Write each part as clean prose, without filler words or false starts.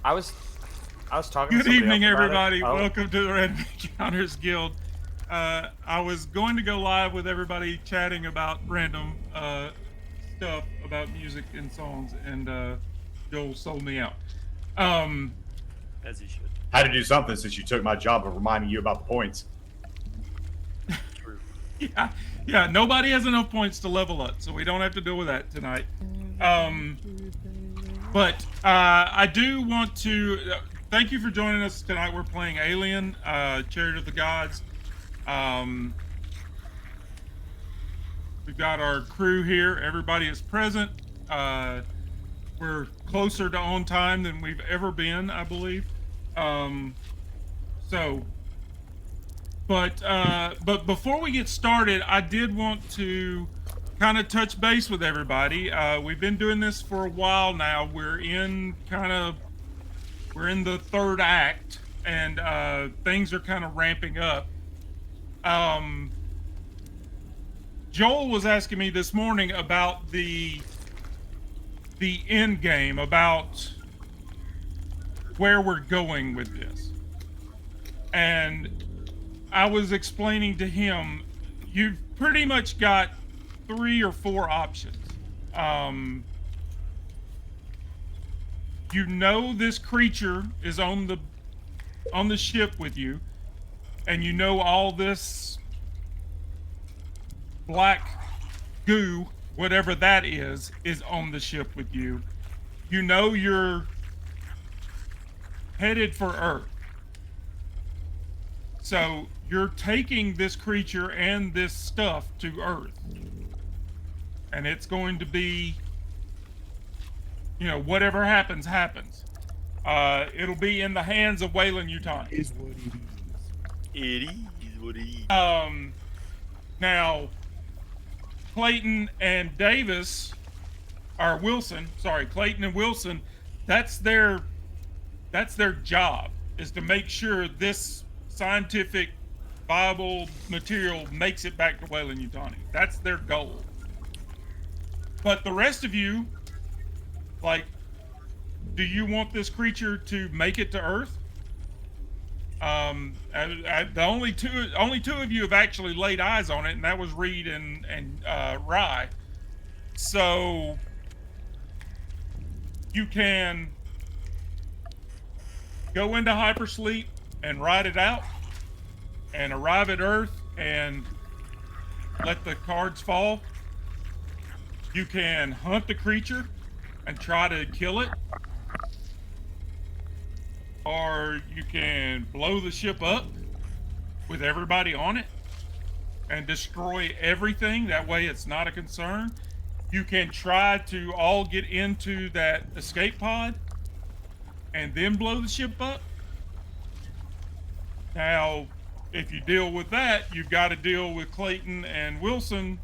I was talking to Good somebody evening, else about it. everybody. Oh, Welcome to the Red Encounters Guild. I was going to go live with everybody chatting about random stuff about music and songs, and Joel sold me out. Um, As he should. Had to do something since you took my job of reminding you about the points. True. yeah. Nobody has enough points to level up, so we don't have to deal with that tonight. But I do want to thank you for joining us tonight. We're playing Alien, Chariot of the Gods. We've got our crew here. Everybody is present. We're closer to on time than we've ever been, I believe. So, but before we get started, I did want to kind of touch base with everybody. We've been doing this for a while now. We're in the third act, and things are kind of ramping up. Joel was asking me this morning about the end game, about where we're going with this. And I was explaining to him, you've pretty much got 3 or 4 options. You know this creature is on the ship with you, and you know all this black goo, whatever that is on the ship with you. You know you're headed for Earth. So you're taking this creature and this stuff to Earth. And it's going to be, whatever happens, happens. It'll be in the hands of Wayland-Yutani. Is what it is. It is what it is. Now, Clayton and Davis, or Wilson, sorry, Clayton and Wilson, that's their job, is to make sure this scientific viable material makes it back to Wayland-Yutani. That's their goal. But the rest of you, do you want this creature to make it to Earth? The only two of you have actually laid eyes on it, and that was Reed and Rye. So you can go into hypersleep and ride it out, and arrive at Earth and let the cards fall. You can hunt the creature and try to kill it. Or you can blow the ship up with everybody on it and destroy everything. That way it's not a concern. You can try to all get into that escape pod and then blow the ship up. Now, if you deal with that, you've got to deal with Clayton and Wilson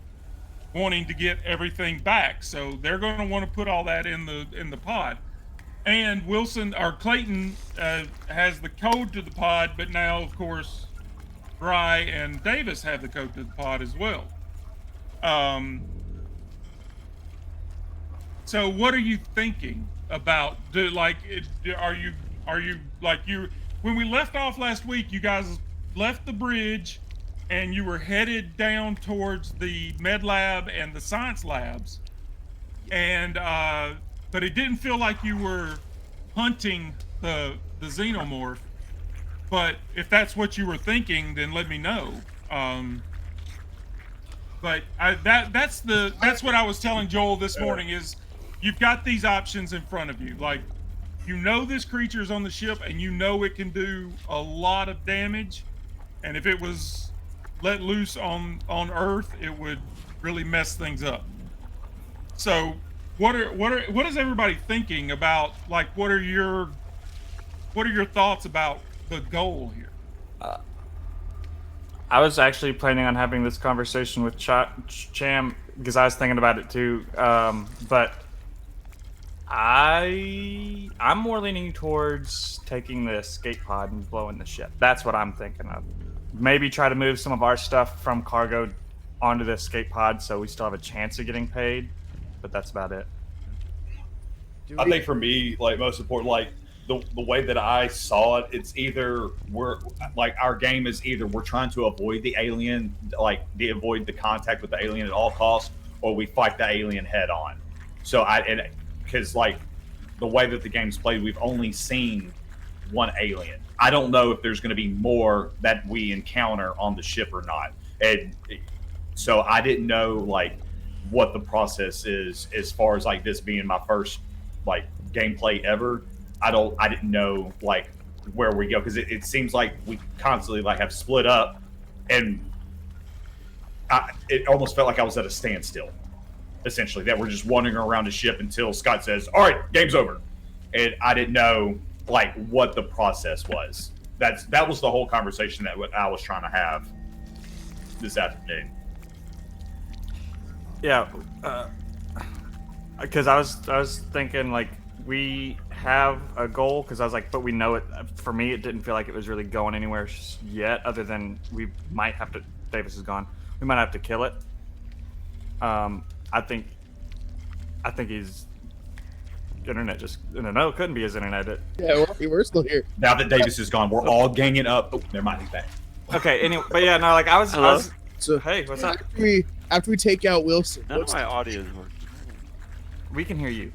wanting to get everything back. So they're going to want to put all that in the pod. And Wilson or Clayton has the code to the pod, but now, of course, Rye and Davis have the code to the pod as well. So what are you thinking about? Are you when we left off last week? You guys left the bridge, and you were headed down towards the med lab and the science labs, and but it didn't feel like you were hunting the xenomorph. But if that's what you were thinking, then let me know. But that's what I was telling Joel this morning is you've got these options in front of you. Like, you know this creature is on the ship, and you know it can do a lot of damage. And if it was let loose on Earth, it would really mess things up. So what is everybody thinking about? Like, what are your thoughts about the goal here? I was actually planning on having this conversation with Cham because I was thinking about it too. But I'm more leaning towards taking the escape pod and blowing the ship. That's what I'm thinking of. Maybe try to move some of our stuff from cargo onto the escape pod so we still have a chance of getting paid. But that's about it. I think for me, like, most important, like, the way that I saw it, it's either we're like our game is either we're trying to avoid the alien, like avoid the contact with the alien at all costs, or we fight the alien head on. So because like the way that the game's played, we've only seen one alien. I don't know if there's going to be more that we encounter on the ship or not, and so I didn't know like what the process is as far as like this being my first like gameplay ever. I didn't know like where we go because it seems like we constantly like have split up, and it almost felt like I was at a standstill, essentially. That we're just wandering around the ship until Scott says, "All right, game's over," and I didn't know like what the process was. That was the whole conversation that I was trying to have this afternoon. Yeah, because I was thinking like we have a goal because I was like, but we know it. For me, it didn't feel like it was really going anywhere yet, other than we might have to. Davis is gone. We might have to kill it. I think his internet just no, it couldn't be his internet. Yeah, we're still here. Now that Davis is gone, we're all ganging up. Oh, never mind, he's back. Okay, anyway, but yeah, no, like I was So hey, what's up? after we take out Wilson, None of my audio is working. We can hear you.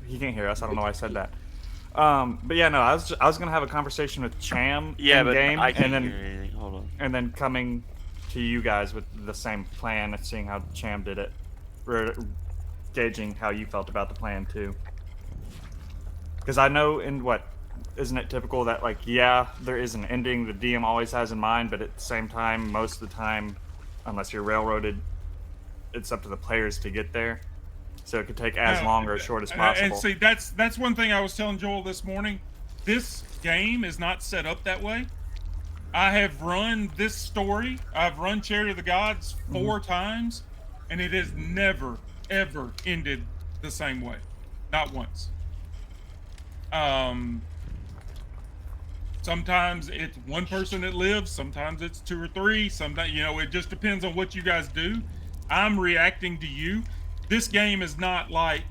He can't hear us. I don't know why I said that. But yeah, no, I was gonna have a conversation with Cham Yeah, in but game, I can't and hear then anything. Hold on. coming to you guys with the same plan and seeing how Cham did it, gauging how you felt about the plan too. Because I know isn't it typical that like yeah, there is an ending the DM always has in mind, but at the same time, most of the time, unless you're railroaded, it's up to the players to get there. So it could take as long or as short as possible. And see, that's one thing I was telling Joel this morning. This game is not set up that way. I have run this story. I've run Chariot of the Gods 4 times, and it has never, ever ended the same way. Not once. Sometimes it's one person that lives. Sometimes it's 2 or 3. Sometimes, it just depends on what you guys do. I'm reacting to you. This game is not like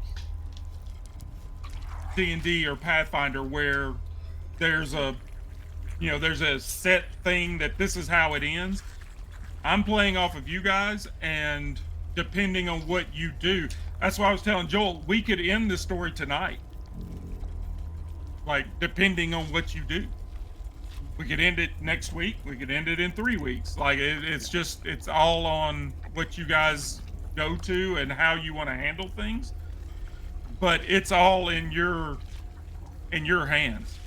D&D or Pathfinder where there's a set thing that this is how it ends. I'm playing off of you guys, and depending on what you do, that's why I was telling Joel, we could end this story tonight. Like, depending on what you do. We could end it next week. We could end it in 3 weeks. Like, it's all on what you guys go to and how you want to handle things, but it's all in your hands.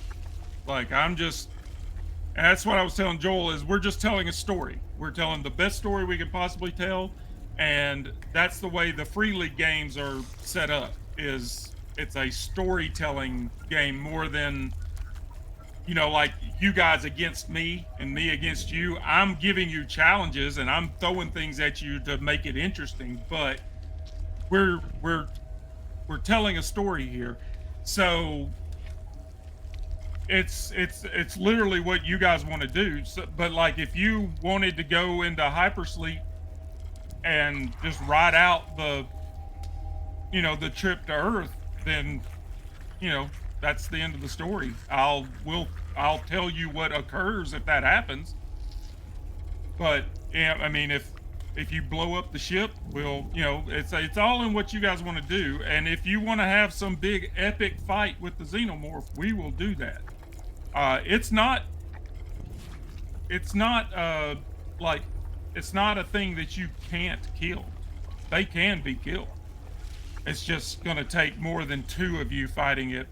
Like, and that's what I was telling Joel, is we're just telling a story. We're telling the best story we can possibly tell, and that's the way the Free League games are set up. Is it's a storytelling game more than like you guys against me and me against you. I'm giving you challenges and I'm throwing things at you to make it interesting, but we're telling a story here. So it's literally what you guys want to do. So, but like if you wanted to go into hypersleep and just ride out the trip to Earth, then that's the end of the story. I'll tell you what occurs if that happens. But yeah, I mean, if you blow up the ship, it's all in what you guys want to do. And if you want to have some big epic fight with the xenomorph, we will do that. It's not a thing that you can't kill. They can be killed. It's just going to take more than 2 of you fighting it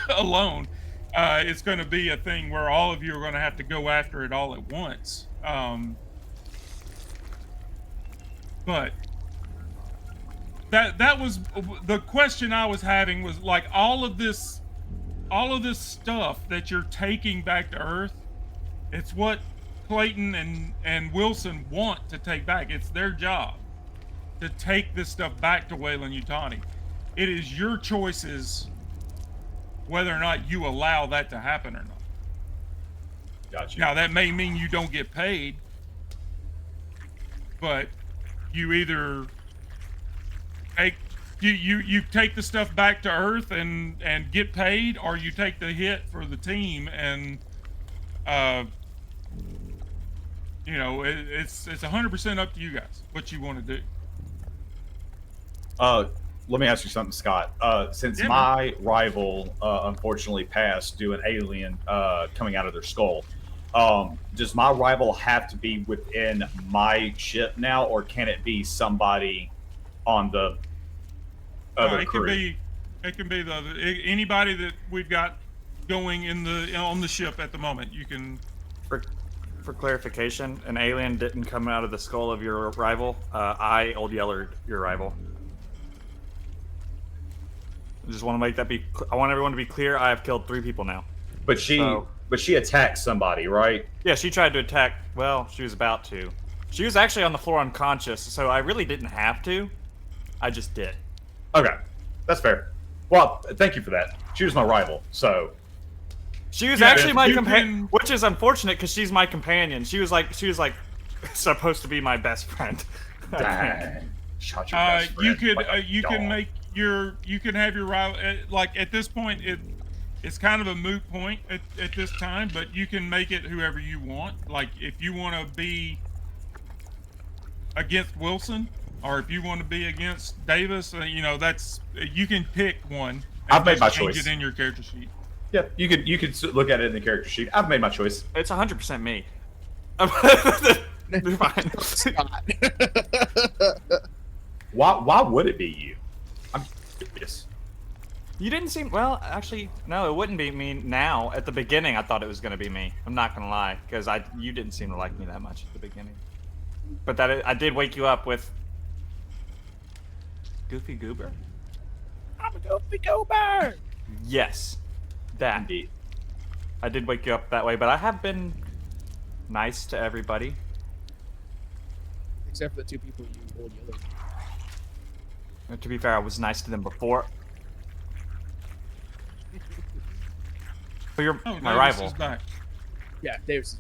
alone. It's going to be a thing where all of you are going to have to go after it all at once. But that was the question I was having, was like all of this stuff that you're taking back to Earth. It's what Clayton and Wilson want to take back. It's their job to take this stuff back to Weyland-Yutani. It is your choices whether or not you allow that to happen or not. Gotcha. Now, that may mean you don't get paid, but you either you take the stuff back to Earth and get paid, or you take the hit for the team and you know, it's 100% up to you guys what you want to do. Let me ask you something, Scott. Since Yeah, my rival unfortunately passed due to an alien coming out of their skull, does my rival have to be within my ship now, or can it be somebody on the other It crew? can be the other, anybody that we've got going on the ship at the moment. You can. For clarification, an alien didn't come out of the skull of your rival. I Old Yeller, your rival. I just want to make that be. I want everyone to be clear. I have killed 3 people now. But she attacked somebody, right? Yeah, she tried to attack. Well, she was about to. She was actually on the floor unconscious, so I really didn't have to. I just did. Okay, that's fair. Well, thank you for that. She was my rival, so She was Yeah, actually my you companion, can- which is unfortunate because she's my companion. She was like supposed to be my best friend. dang. Shot your best friend. You could like a you can dog. make you can have your rival like at this point it's kind of a moot point at this time, but you can make it whoever you want. Like if you want to be against Wilson, or if you want to be against Davis, you know, that's you can pick one. And I've made just my change choice. it in your character sheet. Yeah, you could look at it in the character sheet. I've made my choice. It's 100% me. You're fine. Scott. Why would it be you? I'm curious. You didn't seem well. Actually, no, it wouldn't be me now. At the beginning, I thought it was gonna be me. I'm not gonna lie, because you didn't seem to like me that much at the beginning. But I did wake you up with Goofy Goober. I'm a goofy goober. Yes, that. Indeed. I did wake you up that way, but I have been nice to everybody. Except for the 2 people you Old Yeller. And to be fair, I was nice to them before. But you're Oh, my Davis rival. is back. Yeah, Davis is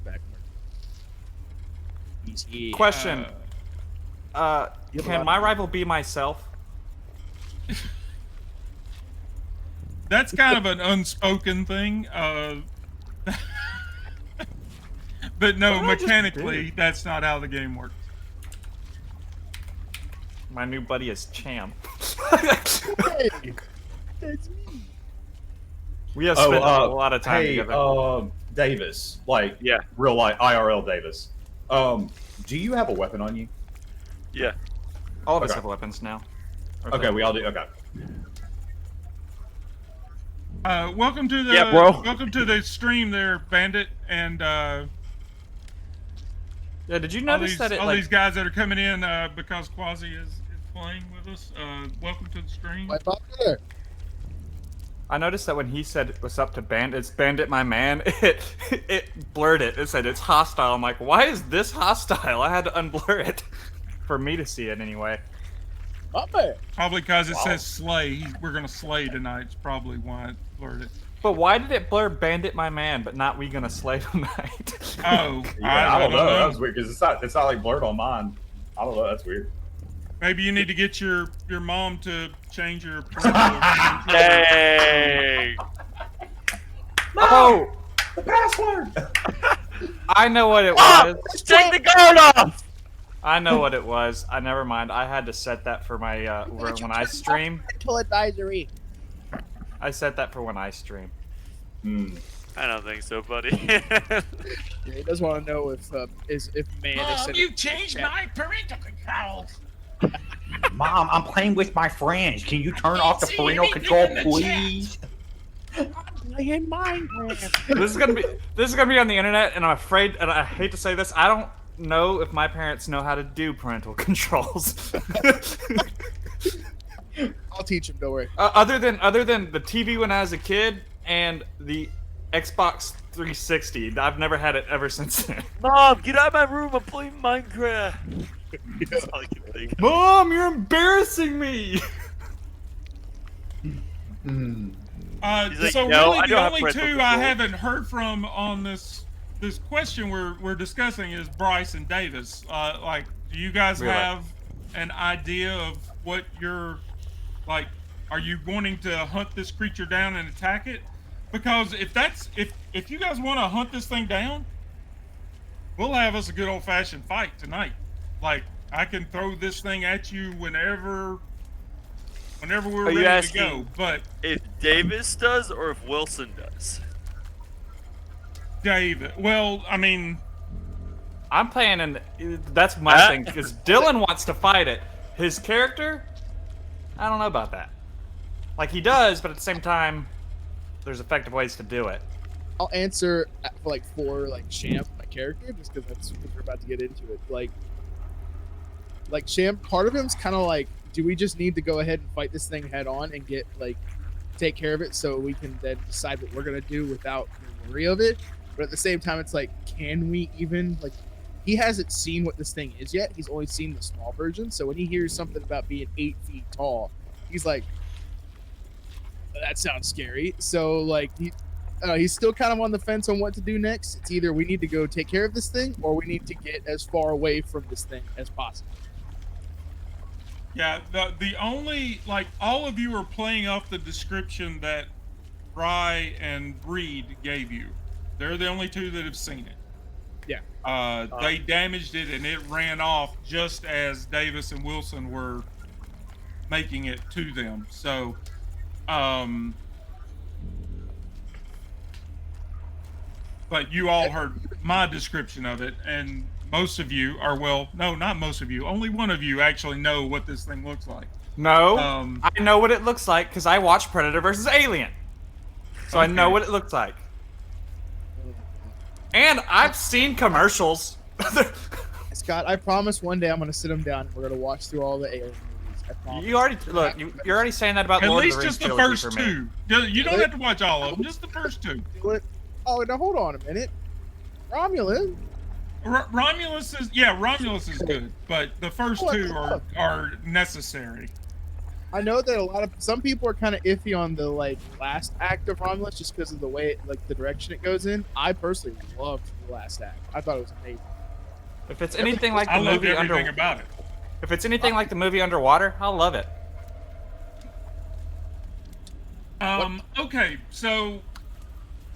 back. He's here. Question. You have a Can lot my of- rival be myself? That's kind of an unspoken thing. But no, What did I just mechanically, do? that's not how the game works. My new buddy is Champ. Hey, that's me. We have spent a lot of time hey, together. Davis, like Yeah. real life IRL Davis. Do you have a weapon on you? Yeah. All of us okay. have weapons now. Okay, we all do. Okay. Welcome to the Yeah, bro. welcome to the stream there, Bandit, and Yeah, did you all notice these that it all like these guys that are coming in because Quasi is playing with us. Welcome to the stream. My father. I noticed that when he said what's up to Bandit, it's Bandit my man, it blurred it. It said it's hostile. I'm like, why is this hostile? I had to unblur it for me to see it anyway. My man. Probably because it says slay. We're gonna slay tonight. It's probably why it blurred it. But why did it blur Bandit my man, but not we gonna slay tonight? Oh, Yeah, I don't know. That was weird because it's not like blurred on mine. I don't know. That's weird. Maybe you need to get your mom to change your. Hey. Oh, The password. I know what it was. Take the guard off. I know what it was. I never mind. I had to set that for my when I stream. Parental advisory. I set that for when I stream. I don't think so, buddy. Yeah, he does want to know if man is sending- you changed my parental controls. Mom, I'm playing with my friends. Can you turn off the see parental anything control, in the please? playing Minecraft. This is gonna be on the internet, and I'm afraid, and I hate to say this, I don't know if my parents know how to do parental controls. I'll teach him. Don't worry. Other than the TV when I was a kid and the Xbox 360, I've never had it ever since then. Mom, get out of my room. I'm playing Minecraft. That's all I can think of. Mom, you're embarrassing me. like, So "No, really, I the don't have only parental two control." I haven't heard from on this question we're discussing is Bryce and Davis. Like, do you guys Really? have an idea of what your Like, are you wanting to hunt this creature down and attack it? Because if you guys want to hunt this thing down, we'll have us a good old fashioned fight tonight. Like, I can throw this thing at you whenever we're Are you ready to go. asking But if Davis does or if Wilson does? Dave, well, I mean, I'm playing, and that's my thing, because Dylan wants to fight it. His character, I don't know about that. Like, he does, but at the same time, there's effective ways to do it. I'll answer for Champ, my character, just because that's what we're about to get into it. Like Champ, part of him's kind of like, do we just need to go ahead and fight this thing head on and take care of it so we can then decide what we're gonna do without the worry of it? But at the same time, it's like, can we even he hasn't seen what this thing is yet. He's only seen the small version. So when he hears something about being 8 feet tall, he's like, that sounds scary. So he's still kind of on the fence on what to do next. It's either we need to go take care of this thing or we need to get as far away from this thing as possible. yeah, the only, all of you are playing off the description that Rye and Reed gave you. They're the only two that have seen it. Yeah. They damaged it and it ran off just as Davis and Wilson were making it to them. So, but you all heard my description of it, and most of you are, well, no, not most of you. Only one of you actually know what this thing looks like. No, Um, I know what it looks like because I watched Predator vs. Alien. So I know Okay. what it looks like. And I've seen commercials. Scott, I promise one day I'm going to sit him down and we're going to watch through all the Alien movies. I promise. You already look. You're already saying that about At Lord least of the Rings just the trilogy first for me. two. You don't have to watch all of them. Just the first two. Do it. Oh, now hold on a minute. Romulan. Romulus is good, but the first two are necessary. I know that some people are kind of iffy on the last act of Romulus just because of the way the direction it goes in. I personally loved the last act. I thought it was amazing. If it's anything like I the loved movie everything about it. if it's anything like the movie Underwater, I'll love it. Okay, so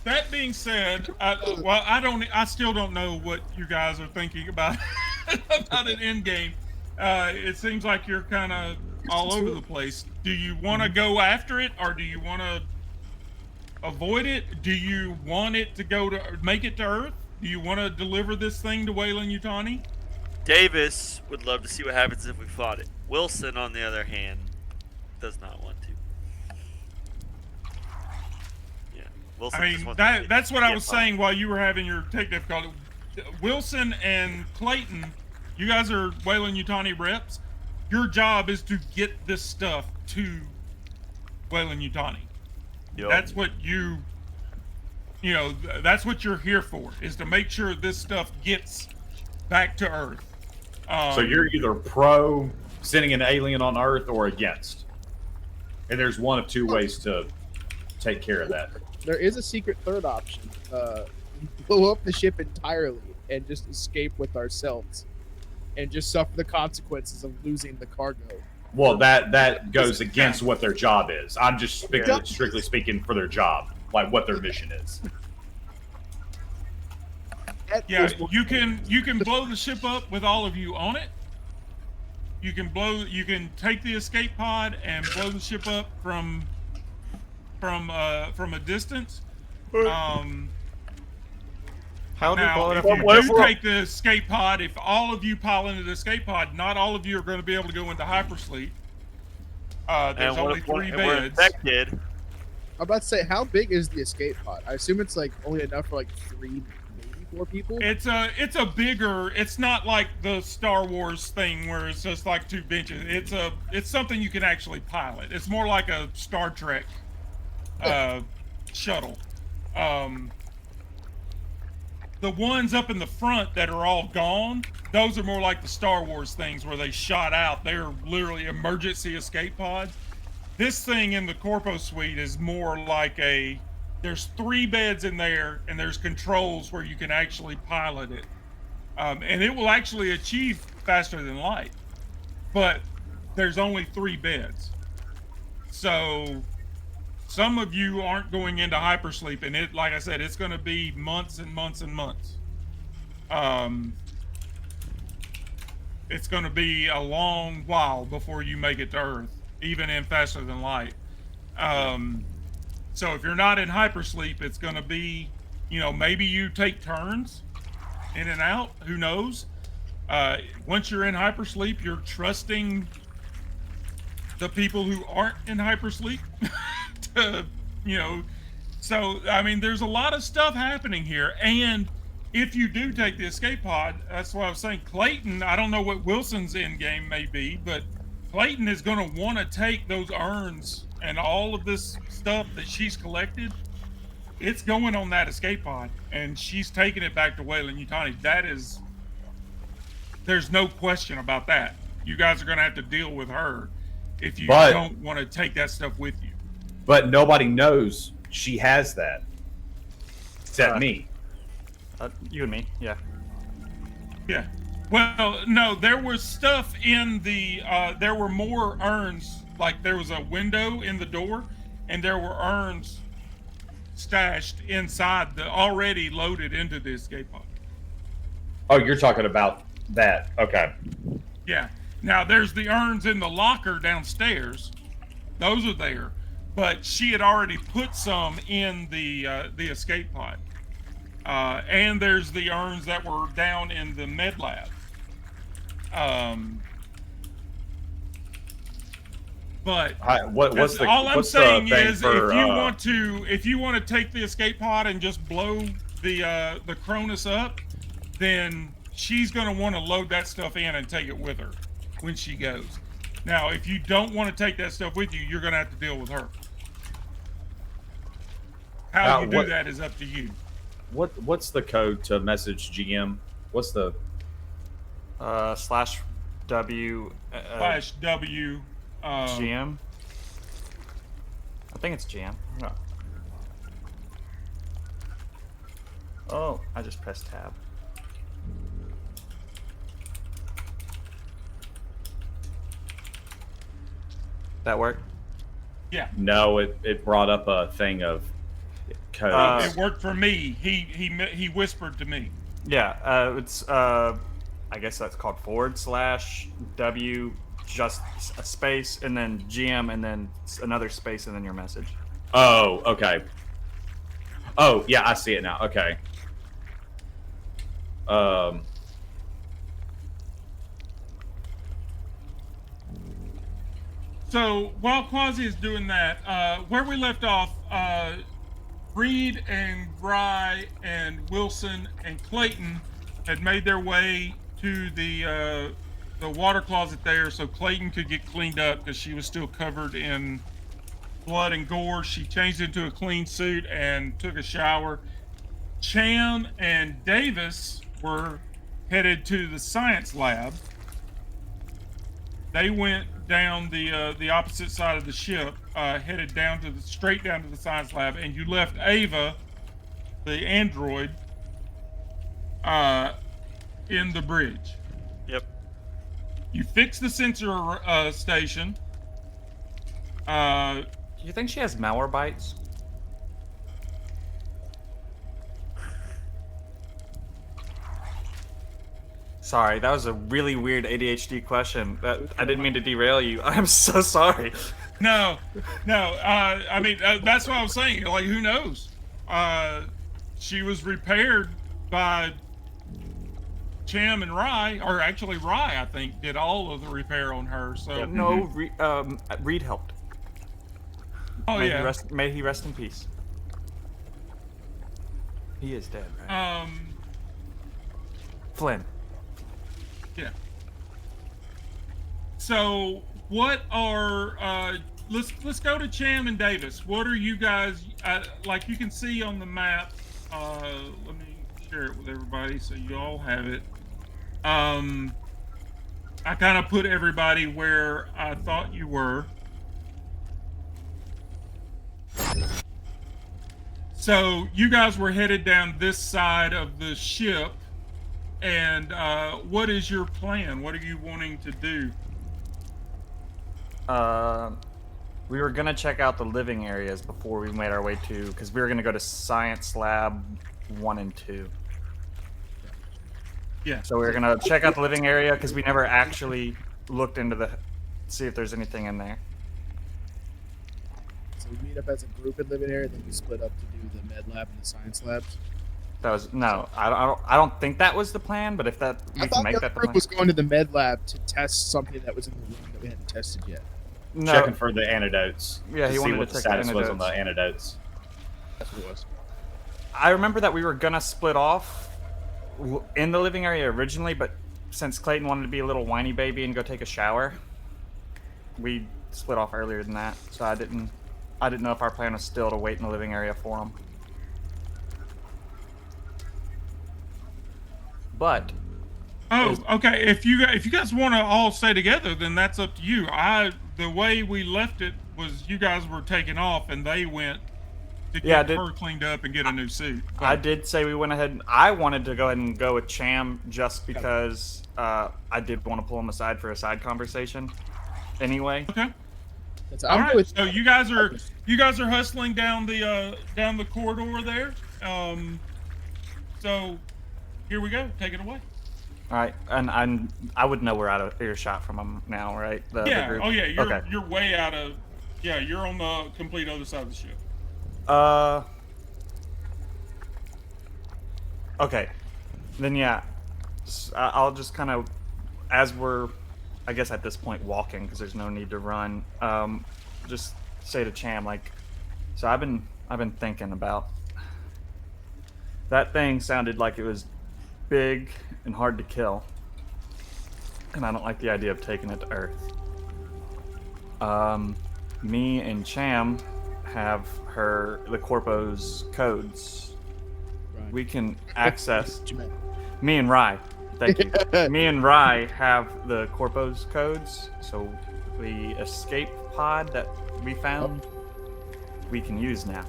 that being said, I still don't know what you guys are thinking about about an end game. It seems like you're kind of all over the place. Do you want to go after it, or do you want to avoid it? Do you want it to make it to Earth? Do you want to deliver this thing to Weyland-Yutani? Davis would love to see what happens if we fought it. Wilson, on the other hand, does not want to. Yeah, Wilson. I just mean, wants to that's what I get was fought. saying while you were having your tech difficulty. Wilson and Clayton, you guys are Weyland-Yutani reps. Your job is to get this stuff to Weyland-Yutani. Yup. That's what that's what you're here for, is to make sure this stuff gets back to Earth. So you're either pro sending an alien on Earth or against. And there's one of two ways to take care of that. There is a secret third option. Blow up the ship entirely and just escape with ourselves. And just suffer the consequences of losing the cargo. Well, that goes against what their job is. I'm just strictly speaking for their job, like what their mission is. Yeah, you can blow the ship up with all of you on it. You can take the escape pod and blow the ship up from a distance. How do you blow it up? Now, if you do take the escape pod, if all of you pile into the escape pod, not all of you are going to be able to go into hypersleep. There's only 3 we're beds. infected? I'm about to say, how big is the escape pod? I assume it's only enough for 3, maybe 4 people. It's a bigger. It's not like the Star Wars thing where it's just 2 benches. It's something you can actually pilot. It's more like a Star Trek shuttle. The ones up in the front that are all gone, those are more like the Star Wars things where they shot out. They're literally emergency escape pods. This thing in the Corpo suite is more like there's 3 beds in there, and there's controls where you can actually pilot it. And it will actually achieve faster than light. But there's only 3 beds. So some of you aren't going into hypersleep, and it, like I said, it's going to be months and months and months. It's going to be a long while before you make it to Earth, even in faster than light. So if you're not in hypersleep, it's going to be, maybe you take turns in and out. Who knows? Once you're in hypersleep, you're trusting the people who aren't in hypersleep to, so, I mean, there's a lot of stuff happening here. And if you do take the escape pod, that's what I was saying. Clayton, I don't know what Wilson's end game may be, but Clayton is going to want to take those urns and all of this stuff that she's collected. It's going on that escape pod, and she's taking it back to Weyland-Yutani. There's no question about that. You guys are going to have to deal with her if you don't want to take that stuff with you. But nobody knows she has that, except me. You and me, yeah. Yeah. Well, no, there was stuff in the, there were more urns, like there was a window in the door, and there were urns stashed inside, already loaded into the escape pod. Oh, you're talking about that. Okay. Yeah. Now, there's the urns in the locker downstairs. Those are there. But she had already put some in the escape pod. And there's the urns that were down in the med lab. But what's the all I'm what's saying the thing is, for, if you want to take the escape pod and just blow the Cronus up, then she's going to want to load that stuff in and take it with her when she goes. Now, if you don't want to take that stuff with you, you're going to have to deal with her. How you do that is up to you. What's the code to message GM? What's the /W /W GM? I think it's GM. No. Oh, I just pressed tab. That work? Yeah. No, it brought up a thing of codes. It worked for me. He whispered to me. Yeah, it's I guess that's called /W, just a space, and then GM, and then another space, and then your message. Oh, okay. Oh, yeah, I see it now. Okay. So while Quasi is doing that, where we left off, Reed and Rye and Wilson and Clayton had made their way to the water closet there, so Clayton could get cleaned up because she was still covered in blood and gore. She changed into a clean suit and took a shower. Cham and Davis were headed to the science lab. They went down the opposite side of the ship, headed straight down to the science lab, and you left Ava, the android, in the bridge. Yep. You fixed the sensor station. Do you think she has malwarebytes? Sorry, that was a really weird ADHD question. I didn't mean to derail you. I'm so sorry. No. I mean, that's what I was saying. Like, who knows? She was repaired by Cham and Rye, or actually Rye, I think, did all of the repair on her. So No, Reed helped. Oh yeah. May he rest in peace. He is dead, right? Flynn. Yeah. So what are let's go to Cham and Davis. What are you guys like? You can see on the map. Let me share it with everybody so you all have it. I kind of put everybody where I thought you were. So you guys were headed down this side of the ship, and what is your plan? What are you wanting to do? We were gonna check out the living areas before we made our way to, because we were gonna go to Science Lab 1 and 2. Yeah. So we were gonna check out the living area because we never actually looked into see if there's anything in there. So we meet up as a group in living area, then we split up to do the med lab and the science labs. That was no, I don't think that was the plan. But if that we I can thought make the that other the group plan. was going to the med lab to test something that was in the room that we hadn't tested yet. No, Checking for the antidotes. Yeah, to he see wanted what to the check the status was on the antidotes. That's what it was. I remember that we were gonna split off in the living area originally, but since Clayton wanted to be a little whiny baby and go take a shower, we split off earlier than that. So I didn't know if our plan was still to wait in the living area for him. But Oh, okay. If you guys want to all stay together, then that's up to you. The way we left it was you guys were taking off and they went to get her cleaned up and get a new suit. So, I did say we went ahead. I wanted to go ahead and go with Cham just because I did want to pull him aside for a side conversation. Anyway. Okay. That's All right. So you guys are hustling down the corridor there. So here we go. Take it away. All right, and I would know we're out of earshot from him now, right? The group? Oh yeah. You're way out of. Yeah, you're on the complete other side of the ship. Okay. Then yeah, I'll just kind of, as we're, I guess at this point walking because there's no need to run. Just say to Cham like, so I've been thinking about that thing. Sounded like it was big and hard to kill, and I don't like the idea of taking it to Earth. Me and Cham have the Corpo's codes. Right. We can access. What you meant. Me and Rye, thank you. Me and Rye have the Corpo's codes, so the escape pod that we found, we can use now.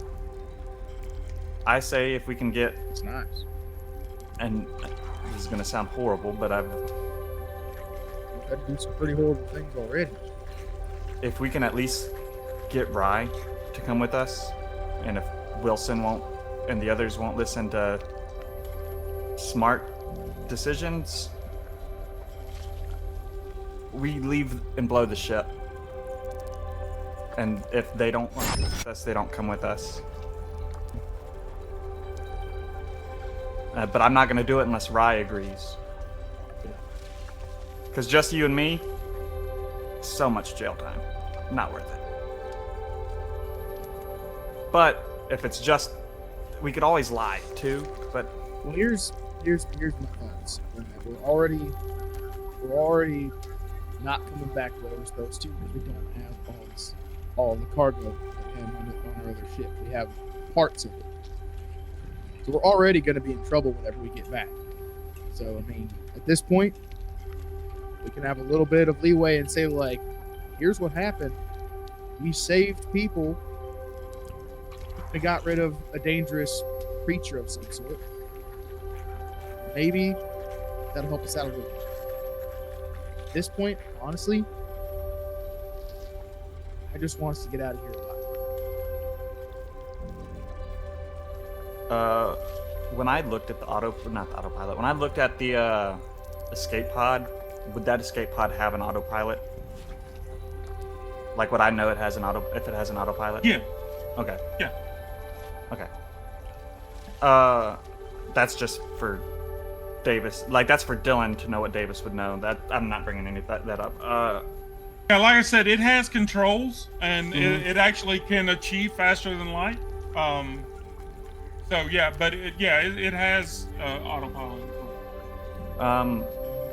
I say if we can get, It's nice. and this is gonna sound horrible, but We've had to do some pretty horrible things already. if we can at least get Rye to come with us, and if Wilson won't and the others won't listen to smart decisions, we leave and blow the ship. And if they don't want to come with us, they don't come with us. But I'm not going to do it unless Rye agrees. Because just you and me, so much jail time. Not worth it. But if it's just, we could always lie too. But Well, here's my thoughts. We're already not coming back where we're supposed to because we don't have all the cargo that we have on our other ship. We have parts of it, so we're already going to be in trouble whenever we get back. So I mean, at this point, we can have a little bit of leeway and say like, here's what happened. We saved people. We got rid of a dangerous creature of some sort. Maybe that'll help us out a little bit. At this point, honestly, I just want us to get out of here alive. when I looked at not the autopilot, when I looked at the escape pod, would that escape pod have an autopilot? Like, would I know if it has an autopilot? Yeah. Okay. Yeah. Okay. That's just for Davis. Like, that's for Dylan to know what Davis would know. That I'm not bringing any that up. Yeah, like I said, it has controls and it actually can achieve faster than light. So yeah, but it has autopilot.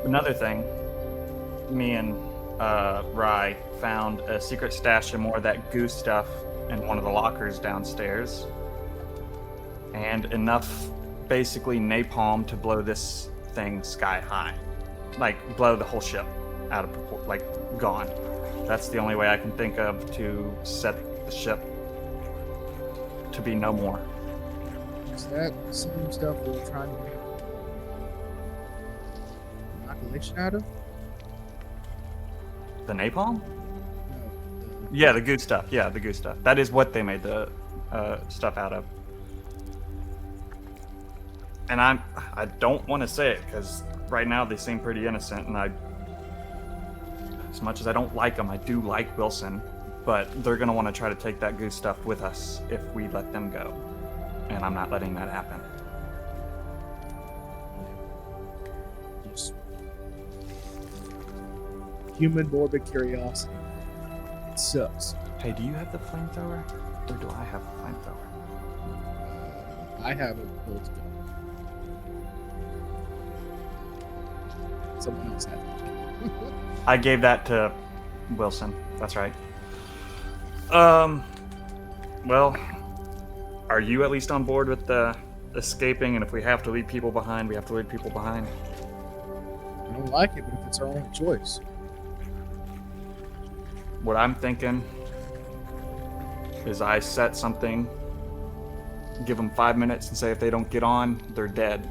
Another thing, me and Rye found a secret stash of more of that goo stuff in one of the lockers downstairs, and enough basically napalm to blow this thing sky high, like blow the whole ship out of proportion, like gone. That's the only way I can think of to set the ship to be no more. Is that the same stuff we were trying to make inoculation out of? The napalm? No, Yeah, the goo stuff. Yeah, the goo stuff. That is what they made the stuff out of. And I don't want to say it because right now they seem pretty innocent, and as much as I don't like them, I do like Wilson. But they're gonna want to try to take that goo stuff with us if we let them go, and I'm not letting that happen. Just human morbid curiosity. It sucks. Hey, do you have the flamethrower, or do I have the flamethrower? I have a built gun. Someone else had it. I gave that to Wilson. That's right. Well, are you at least on board with the escaping? And if we have to leave people behind, we have to leave people behind. I don't like it, but if it's our only choice. What I'm thinking is I set something, give them 5 minutes, and say if they don't get on, they're dead.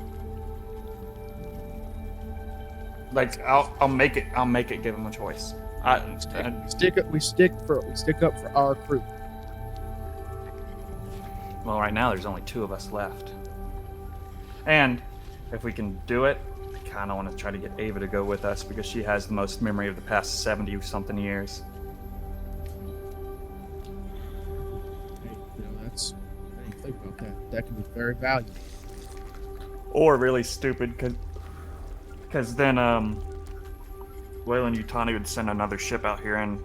Like I'll make it give them a choice. We stick up for our crew. Well, right now there's only 2 of us left, and if we can do it, I kind of want to try to get Ava to go with us because she has the most memory of the past 70-something years. Hey, that's. I didn't think about that. That can be very valuable. Or really stupid, because then Wayland Yutani would send another ship out here, and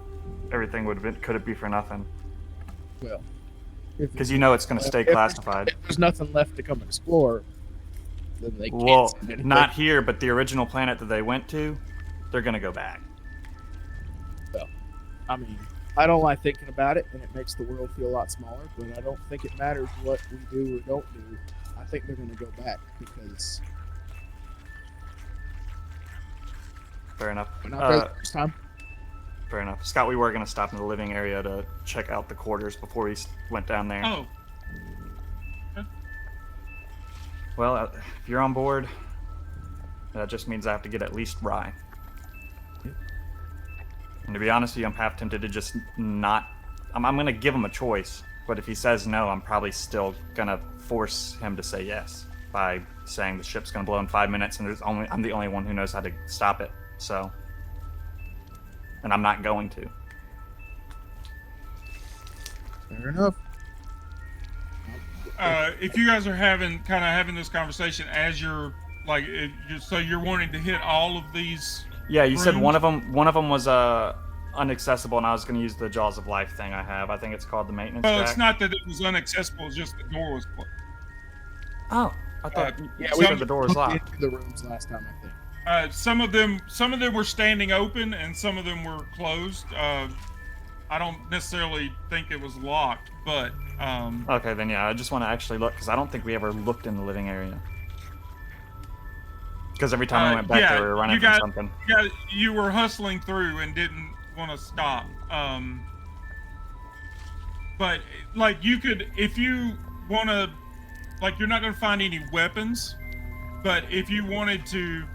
everything could it be for nothing? Well, Because you know it's going to stay classified. If there's nothing left to come explore, then they can't. Well, send anything. not here, but the original planet that they went to, they're going to go back. Well, I mean, I don't like thinking about it, and it makes the world feel a lot smaller. But I don't think it matters what we do or don't do. I think they're going to go back because Fair enough. we're not there the first time. Fair enough. Scott, we were going to stop in the living area to check out the quarters before we went down there. Oh, Well, if you're on board, that just means I have to get at least Rye. And to be honest with you, I'm half tempted to just not... I'm going to give him a choice, but if he says no, I'm probably still going to force him to say yes by saying the ship's going to blow in 5 minutes and I'm the only one who knows how to stop it, so... And I'm not going to. Fair enough. if you guys are having this conversation as you're like, so you're wanting to hit all of these. Yeah, you said rooms? one of them was unaccessible, and I was going to use the Jaws of Life thing I have. I think it's called the maintenance. Well, jack. it's not that it was unaccessible; it's just the door was closed. Oh, I thought Yeah, you we said the door was looked locked. into the rooms last time, I think. Some of them were standing open, and some of them were closed. I don't necessarily think it was locked, but Okay, then yeah, I just want to actually look because I don't think we ever looked in the living area. Because every time we went back yeah, there, we were running from something. you were hustling through and didn't want to stop. But like you could, if you want to, like you're not going to find any weapons, but if you wanted to,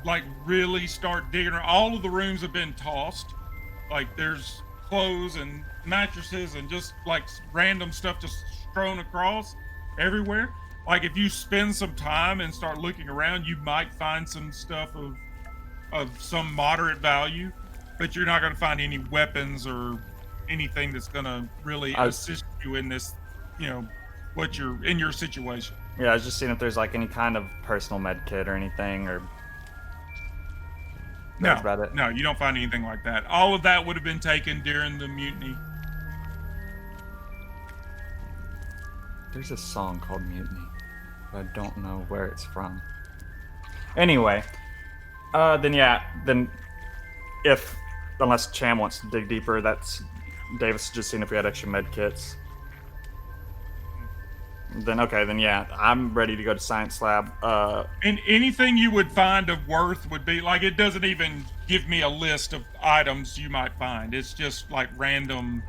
like really start digging around, all of the rooms have been tossed. Like there's clothes and mattresses and just like random stuff just strewn across everywhere. Like if you spend some time and start looking around, you might find some stuff of some moderate value, but you're not going to find any weapons or anything that's going to really assist you in this, what you're in your situation. Yeah, I was just seeing if there's like any kind of personal med kit or anything, or No, that's about it. no, you don't find anything like that. All of that would have been taken during the mutiny. There's a song called Mutiny, but I don't know where it's from. Anyway, then unless Cham wants to dig deeper, that's Davis just seeing if we had extra med kits. Then I'm ready to go to science lab. And anything you would find of worth would be like, it doesn't even give me a list of items you might find. It's just like random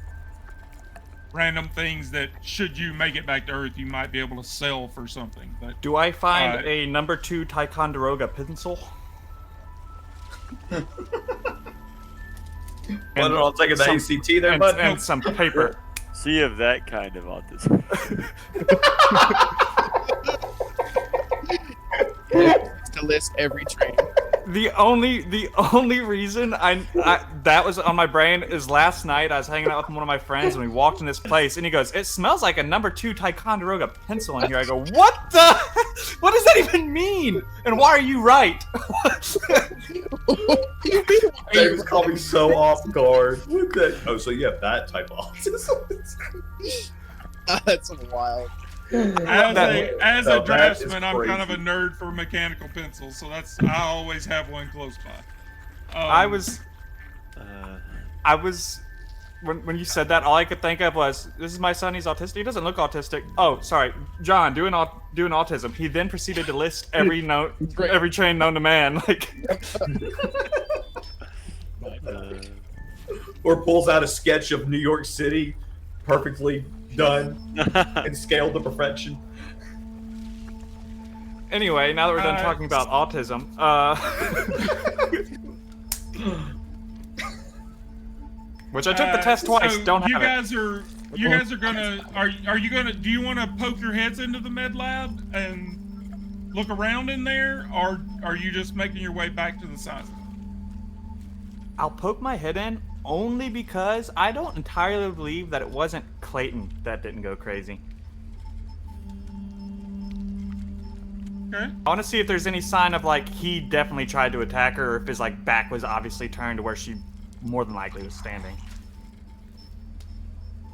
things that should you make it back to Earth, you might be able to sell for something. But Do I find a number 2 Ticonderoga pencil? Planning on taking the some- ACT there, and, bud? and some paper. So you have that kind of autism. To list every trait. The only reason I that was on my brain is last night I was hanging out with one of my friends and we walked in this place and he goes, "It smells like a number 2 Ticonderoga pencil in here." I go, "What the? What does that even mean? And why are you right?" Davis caught me so off guard. What the? Oh, so you have that type of autism? That's wild. As a that is draftsman, I'm kind of a crazy. nerd for mechanical pencils, so I always have one close by. I was Uh, when you said that, all I could think of was, "This is my son. He's autistic. He doesn't look autistic." Oh, sorry, John, doing autism. He then proceeded to list every chain known to man. Like, Or pulls out a sketch of New York City, perfectly done and scaled to perfection. anyway, now that we're done talking about autism, which I took the test twice. So Don't you have guys are gonna are you gonna do you want to poke your heads into the med lab and look around in there, or are you just making your way back to the science? I'll poke my head in only because I don't entirely believe that it wasn't Clayton that didn't go crazy. Okay. I want to see if there's any sign of like he definitely tried to attack her, or if his like back was obviously turned to where she more than likely was standing.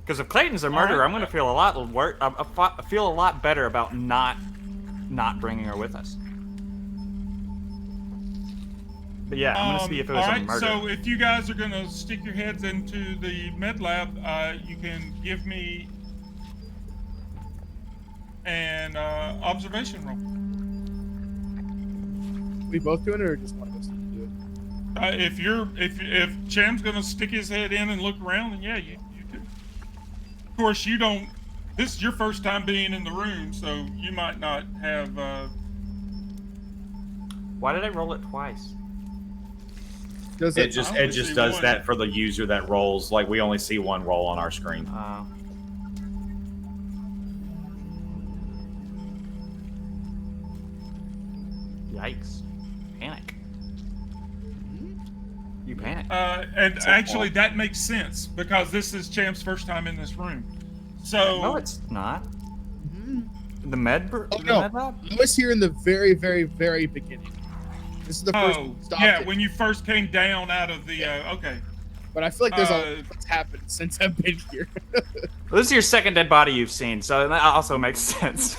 Because if Clayton's a murderer, right. I'm gonna feel a lot I feel a lot better about not bringing her with us. But yeah, I'm gonna see if it was all a right, murder. so if you guys are gonna stick your heads into the med lab, you can give me an observation roll. We both doing it, or just one of us do it? If Cham's gonna stick his head in and look around, then yeah, you do. Of course, you don't. This is your first time being in the room, so you might not have. Why did I roll it twice? Does It it? just I it only just see does one. that for the user that rolls. Like we only see one roll on our screen. Yikes! Panic. You panic. And actually, that makes sense because this is Cham's first time in this room. So No, it's not. Mhm. The med. Oh, the no. med lab? I was here in the very, very, very beginning. This is the first oh stop. yeah, when you first came down out of the okay. But I feel like there's a uh, what's happened since I've been here. Well, this is your second dead body you've seen, so that also makes sense.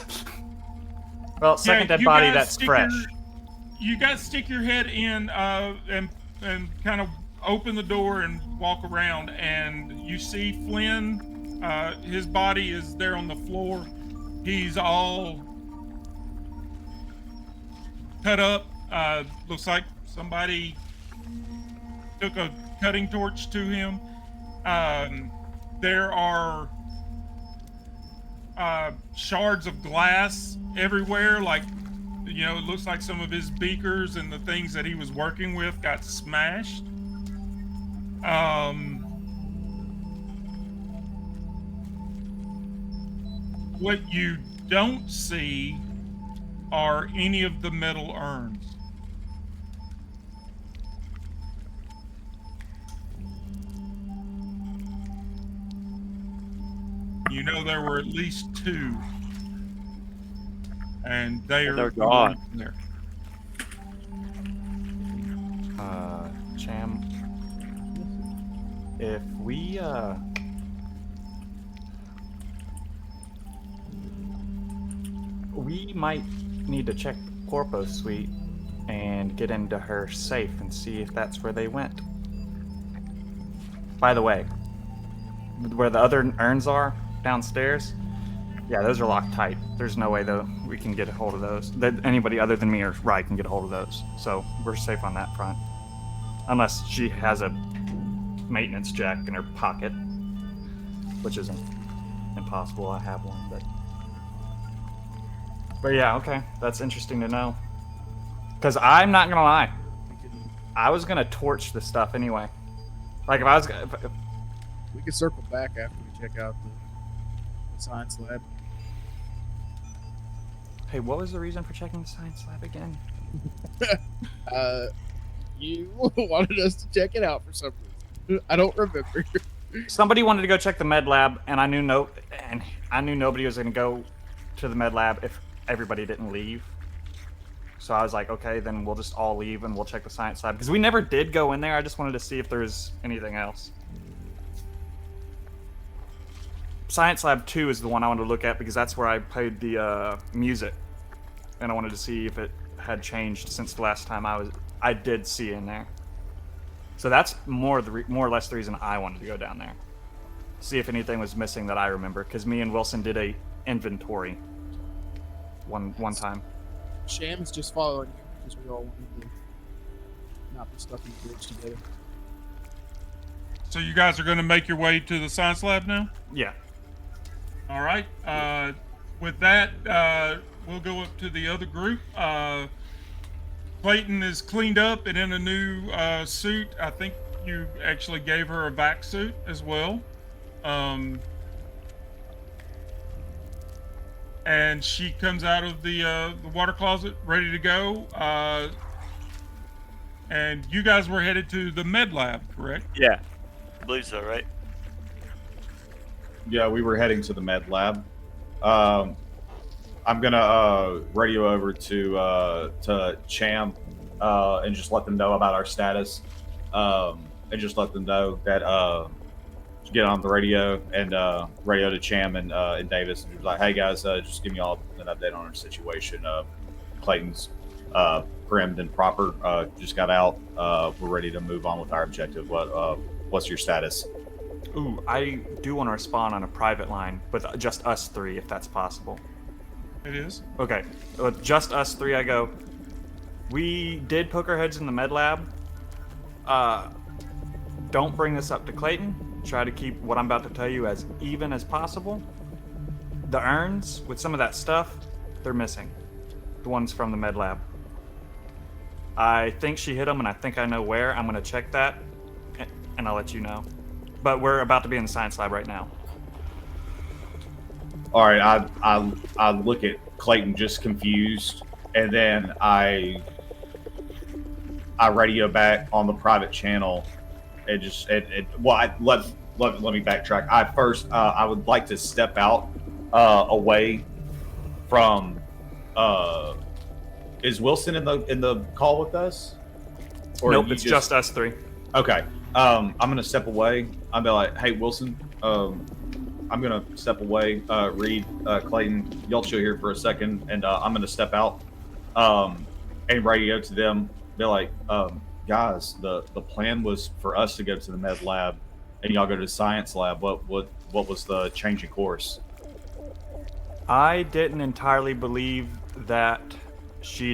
Well, second Yeah, dead you body guys that's stick fresh. You guys stick your head in and kind of open the door and walk around, and you see Flynn. His body is there on the floor. He's all cut up. Looks like somebody took a cutting torch to him. There are shards of glass everywhere. Like, you know, it looks like some of his beakers and the things that he was working with got smashed. What you don't see are any of the metal urns. You know there were at least 2, and they're gone. there. Cham, if we might need to check Corpo's suite and get into her safe and see if that's where they went. By the way, where the other urns are downstairs, yeah, those are locked tight. There's no way though we can get a hold of those. That anybody other than me or Rye can get a hold of those. So we're safe on that front, unless she has a maintenance jack in her pocket, which isn't impossible. I have one, but yeah, okay, that's interesting to know. Because I'm not gonna lie, I was gonna torch the stuff anyway. Like if I was, We could circle back after we check out the science lab. hey, what was the reason for checking the science lab again? You wanted us to check it out for some reason. I don't remember. Somebody wanted to go check the med lab, and I knew nobody was going to go to the med lab if everybody didn't leave. So I was like, okay, then we'll just all leave and we'll check the science lab because we never did go in there. I just wanted to see if there's anything else. Science Lab 2 is the one I wanted to look at because that's where I played the music, and I wanted to see if it had changed since the last time I did see in there. So that's more or less the reason I wanted to go down there, see if anything was missing that I remember. Because me and Wilson did a inventory one time. Sham is just following you because we all wanted to not be stuck in the bridge together. So you guys are going to make your way to the science lab now? Yeah. All right. With that, we'll go up to the other group. Clayton is cleaned up and in a new suit. I think you actually gave her a vac suit as well. And she comes out of the water closet ready to go. And you guys were headed to the med lab, correct? Yeah, I believe so, right? Yeah, we were heading to the med lab. I'm gonna radio over to Cham and just let them know about our status, and just let them know that get on the radio and radio to Cham and Davis and be like, hey guys, just giving y'all an update on our situation. Clayton's primmed and proper. Just got out. We're ready to move on with our objective. What's your status? Ooh, I do want to respond on a private line with just us three, if that's possible. It is. Okay, with just us three, I go. We did poke our heads in the med lab. Don't bring this up to Clayton. Try to keep what I'm about to tell you as even as possible. The urns with some of that stuff, they're missing. The ones from the med lab. I think she hid them, and I think I know where. I'm going to check that, and I'll let you know. But we're about to be in the science lab right now. All right, I look at Clayton just confused, and then I radio back on the private channel. Let me backtrack. I would like to step out away from. Is Wilson in the call with us? Or nope, it's just us three. Okay. I'm gonna step away. I'll be like, hey Wilson, I'm gonna step away. Reed, Clayton, y'all chill here for a second, and I'm gonna step out and radio to them. Be like, guys, the plan was for us to go to the med lab, and y'all go to the science lab. What was the change in course? I didn't entirely believe that she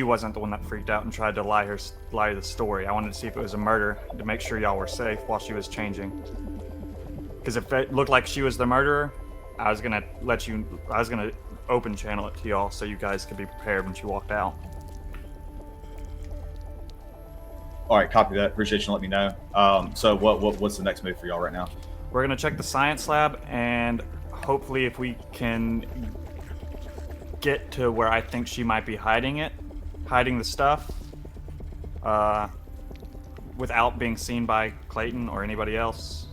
wasn't the one that freaked out and tried to lie the story. I wanted to see if it was a murder to make sure y'all were safe while she was changing. Because if it looked like she was the murderer, I was gonna open channel it to y'all so you guys could be prepared when she walked out. All right, copy that. Appreciate you letting me know. So what's the next move for y'all right now? We're gonna check the science lab, and hopefully if we can get to where I think she might be hiding the stuff, without being seen by Clayton or anybody else,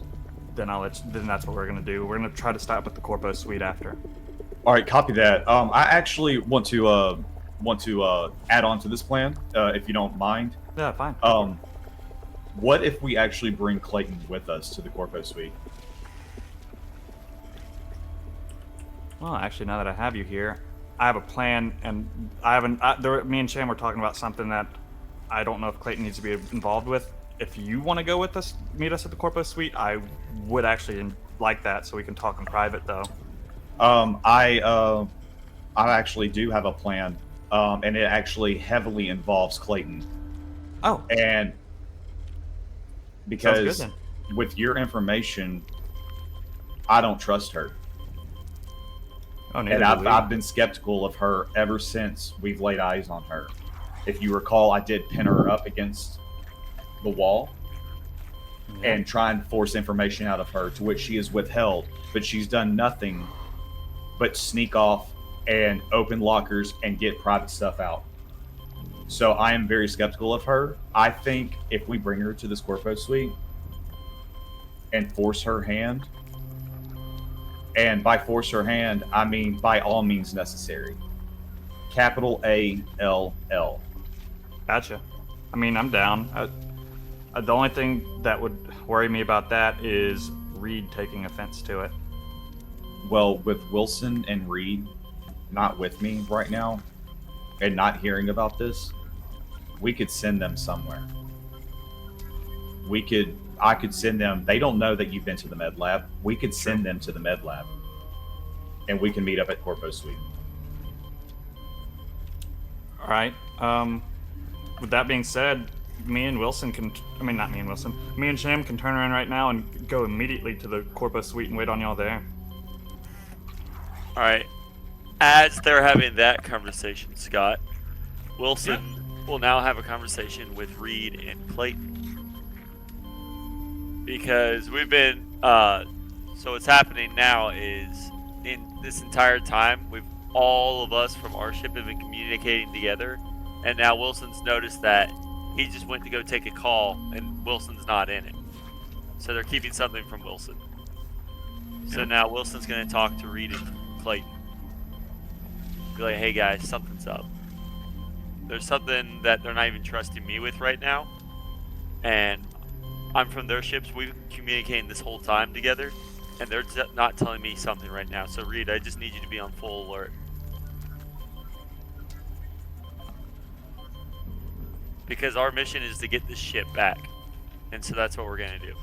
then that's what we're gonna do. We're gonna try to stop at the Corpo suite after. All right, copy that. I actually want to add on to this plan, if you don't mind. Yeah, fine. What if we actually bring Clayton with us to the Corpo suite? Well, actually, now that I have you here, I have a plan, and me and Cham were talking about something that I don't know if Clayton needs to be involved with. If you want to go with us, meet us at the Corpo suite, I would actually like that, so we can talk in private, though. I actually do have a plan, and it actually heavily involves Clayton. Oh. And because Sounds good, with your information, I don't trust her. Oh, And I've been skeptical of her ever since we've laid eyes on her. If you recall, I did pin her up against the wall. and try and force information out of her, to which she is withheld. But she's done nothing but sneak off and open lockers and get private stuff out. So I am very skeptical of her. I think if we bring her to the Scorpio suite and force her hand, and by force her hand, I mean by all means necessary. Capital ALL. Gotcha. I mean, I'm down. The only thing that would worry me about that is Reed taking offense to it. Well, with Wilson and Reed not with me right now and not hearing about this, we could send them somewhere. I could send them. They don't know that you've been to the med lab. We could send them to the med lab, and we can meet up at Corpo Suite. All right. With that being said, me and Wilson can. I mean, not me and Wilson. Me and Sham can turn around right now and go immediately to the Corpo Suite and wait on y'all there. All right. As they're having that conversation, Scott, Wilson will now have a conversation with Reed and Clayton. Because we've been, so what's happening now is, in this entire time, all of us from our ship have been communicating together, and now Wilson's noticed that he just went to go take a call, and Wilson's not in it. So they're keeping something from Wilson. So now Wilson's going to talk to Reed and Clayton. Be like, hey guys, something's up. There's something that they're not even trusting me with right now, and I'm from their ships. We've been communicating this whole time together, and they're not telling me something right now. So Reed, I just need you to be on full alert. Because our mission is to get this ship back, and so that's what we're going to do.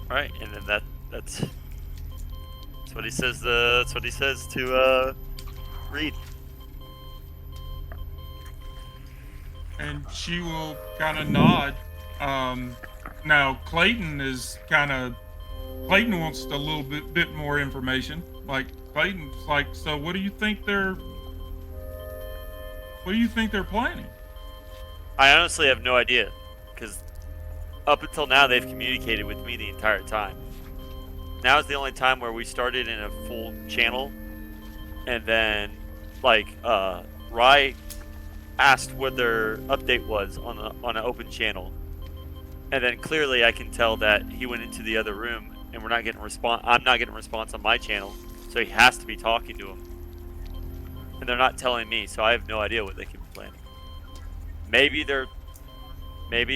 All right, and then that's what he says. That's what he says to Reed. And she will kind of nod. Now Clayton wants a little bit more information. Like Clayton's like, so what do you think they're planning? I honestly have no idea, because up until now they've communicated with me the entire time. Now is the only time where we started in a full channel, and then Rye asked what their update was on an open channel, and then clearly I can tell that he went into the other room and we're not getting response. I'm not getting a response on my channel, so he has to be talking to him, and they're not telling me, so I have no idea what they could be planning. Maybe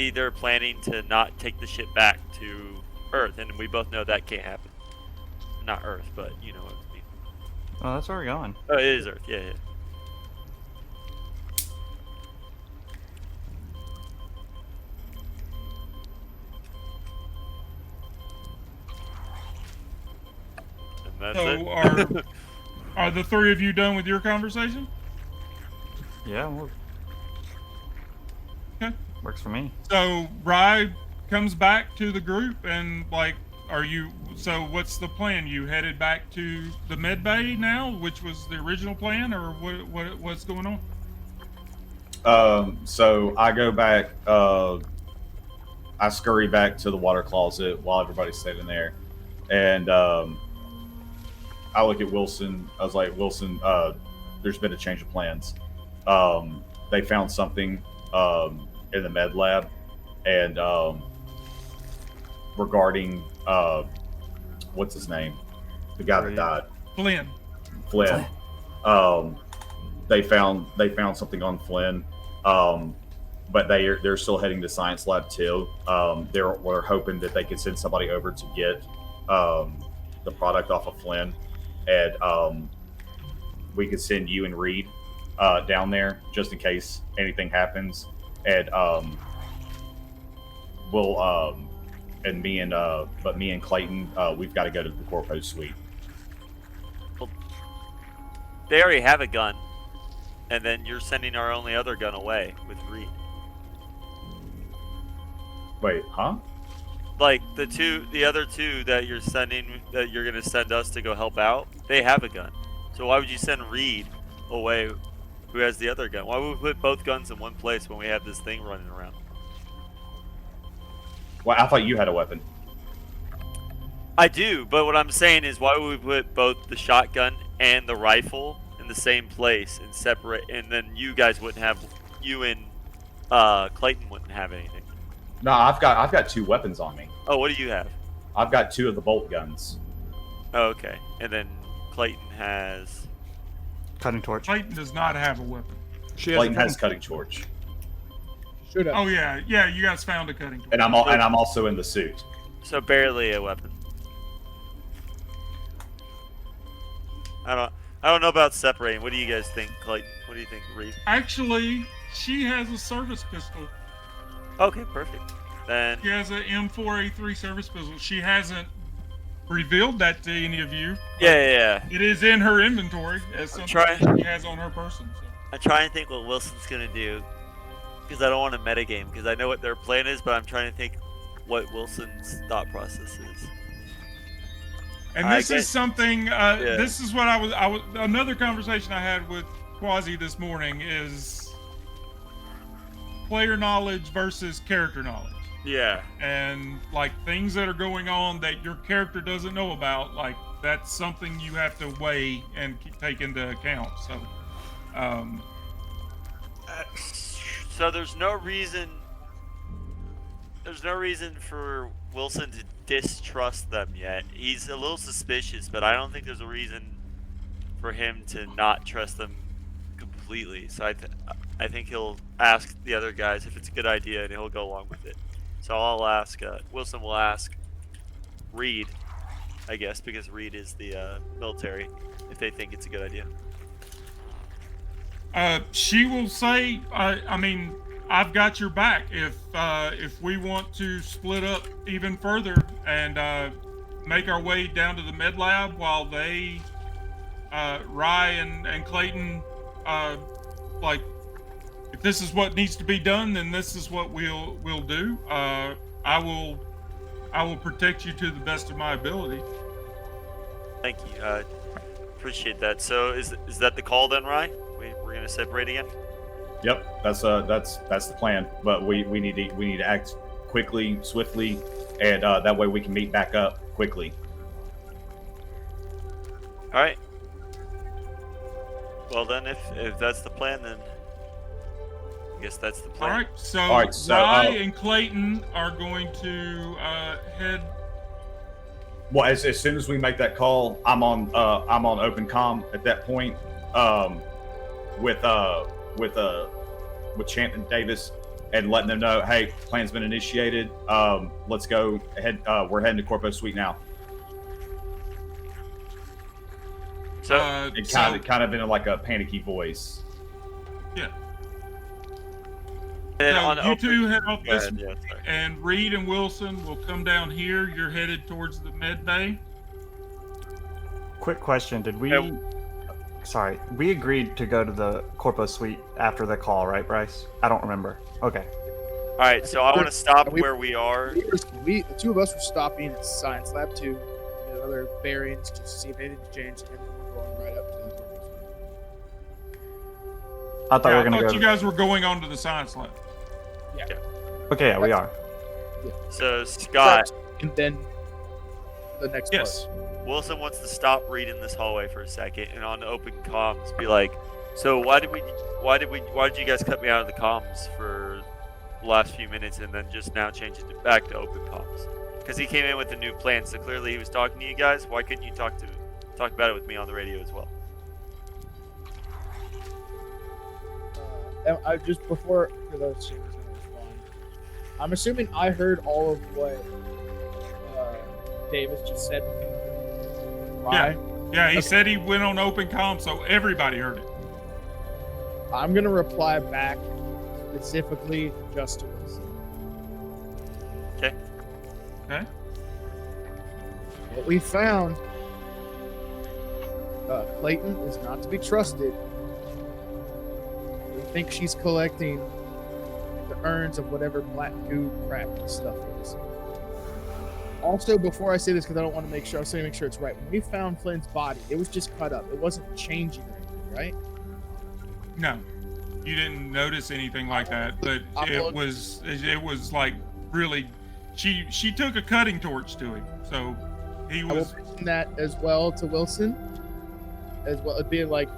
they're planning to not take the ship back to Earth, and we both know that can't happen. Not Earth, but you know what I mean. Oh, that's where we're going. Oh, it is Earth, yeah. And that's So it. are the three of you done with your conversation? Yeah, well, Okay. works for me. So Rye comes back to the group, and so what's the plan? You headed back to the med bay now, which was the original plan, or what's going on? So I go back, I scurry back to the water closet while everybody's sitting there, and I look at Wilson. I was like, Wilson, there's been a change of plans. They found something in the med lab, and regarding what's his name, the guy that died, Flynn. They found something on Flynn, but they're still heading to Science Lab 2. We're hoping that they could send somebody over to get the product off of Flynn, and we could send you and Reed down there just in case anything happens, and me and Clayton, we've got to go to the Corpo Suite. They already have a gun, and then you're sending our only other gun away with Reed. Wait, huh? Like the other two that you're going to send us to go help out, they have a gun. So why would you send Reed away, who has the other gun? Why would we put both guns in one place when we have this thing running around? Well, I thought you had a weapon. I do, but what I'm saying is, why would we put both the shotgun and the rifle in the same place and separate, and then you guys wouldn't have, you and Clayton wouldn't have anything? No, I've got 2 weapons on me. Oh, what do you have? I've got 2 of the bolt guns. Oh, okay, and then Clayton has. Cutting torch. Clayton does not have a weapon. She Clayton a has cutting torch, Should have. Oh yeah, yeah. You guys found a cutting torch. and I'm also in the suit. So barely a weapon. I don't know about separating. What do you guys think, Clayton? What do you think, Reed? Actually, she has a service pistol. Okay, perfect. Then She has an M4A3 service pistol. She hasn't revealed that to any of you. yeah. It is in her inventory as something trying- she has on her person. So. I'm trying to think what Wilson's gonna do, because I don't want to metagame, because I know what their plan is, but I'm trying to think what Wilson's thought process is. And I this get- is something. This is what I was. Another conversation I had with Quasi this morning is player knowledge versus character knowledge, Yeah. and like things that are going on that your character doesn't know about. Like that's something you have to weigh and take into account. So, So there's no reason. There's no reason for Wilson to distrust them yet. He's a little suspicious, but I don't think there's a reason for him to not trust them completely. So I think he'll ask the other guys if it's a good idea, and he'll go along with it. So I'll ask. Wilson will ask Reed, I guess, because Reed is the military, if they think it's a good idea. she will say, I mean, I've got your back if we want to split up even further and make our way down to the med lab while they, Rye and Clayton, like, if this is what needs to be done, then this is what we'll do. I will protect you to the best of my ability. Thank you. Appreciate that. So is that the call then, Rye? We're gonna separate again. Yep, that's the plan. But we need to act quickly, swiftly, and that way we can meet back up quickly. All right. Well then, if that's the plan, then I guess that's the plan. All right, so Rye uh, and Clayton are going to head. Well, as soon as we make that call, I'm on open comm at that point, with Champ and Davis, and letting them know, hey, plan's been initiated. Let's go ahead. We're heading to Corpo Suite now. So It kind of in like a panicky voice. Yeah. and So on you open- two head off Go this, ahead, yeah, sorry. and Reed and Wilson will come down here. You're headed towards the med bay. Quick question: did we? Yeah. Sorry, we agreed to go to the Corpo Suite after the call, right, Bryce? I don't remember. Okay. All right, so I want to stop we- where we are. The two of us were stopping at Science Lab to get other bearings to see if anything's changed, and then we're going right up to the Corpo Suite. I thought we were gonna I go. thought you guys were going on to the science lab. Okay, yeah, we are. So Scott, And then the next Yes. part. Wilson wants to stop Reed in this hallway for a second, and on open comms, be like, "So why did you guys cut me out of the comms for the last few minutes, and then just now change it back to open comms?" Because he came in with a new plan, so clearly he was talking to you guys. Why couldn't you talk about it with me on the radio as well? I just before for those two was gonna respond. I'm assuming I heard all of what Davis just said. Right? Yeah, he Okay. said he went on open comm, so everybody heard it. I'm gonna reply back specifically just to Wilson. Okay. Okay. What we found, Clayton is not to be trusted. We think she's collecting the urns of whatever black goo crap stuff is. Also, before I say this, because I don't want to make sure, I was saying make sure it's right. When we found Flynn's body, it was just cut up. It wasn't changing or anything, right? No, you didn't notice anything like that, but it was like really. She took a cutting torch to him, so he I will was. mention that as well to Wilson, as well as being like,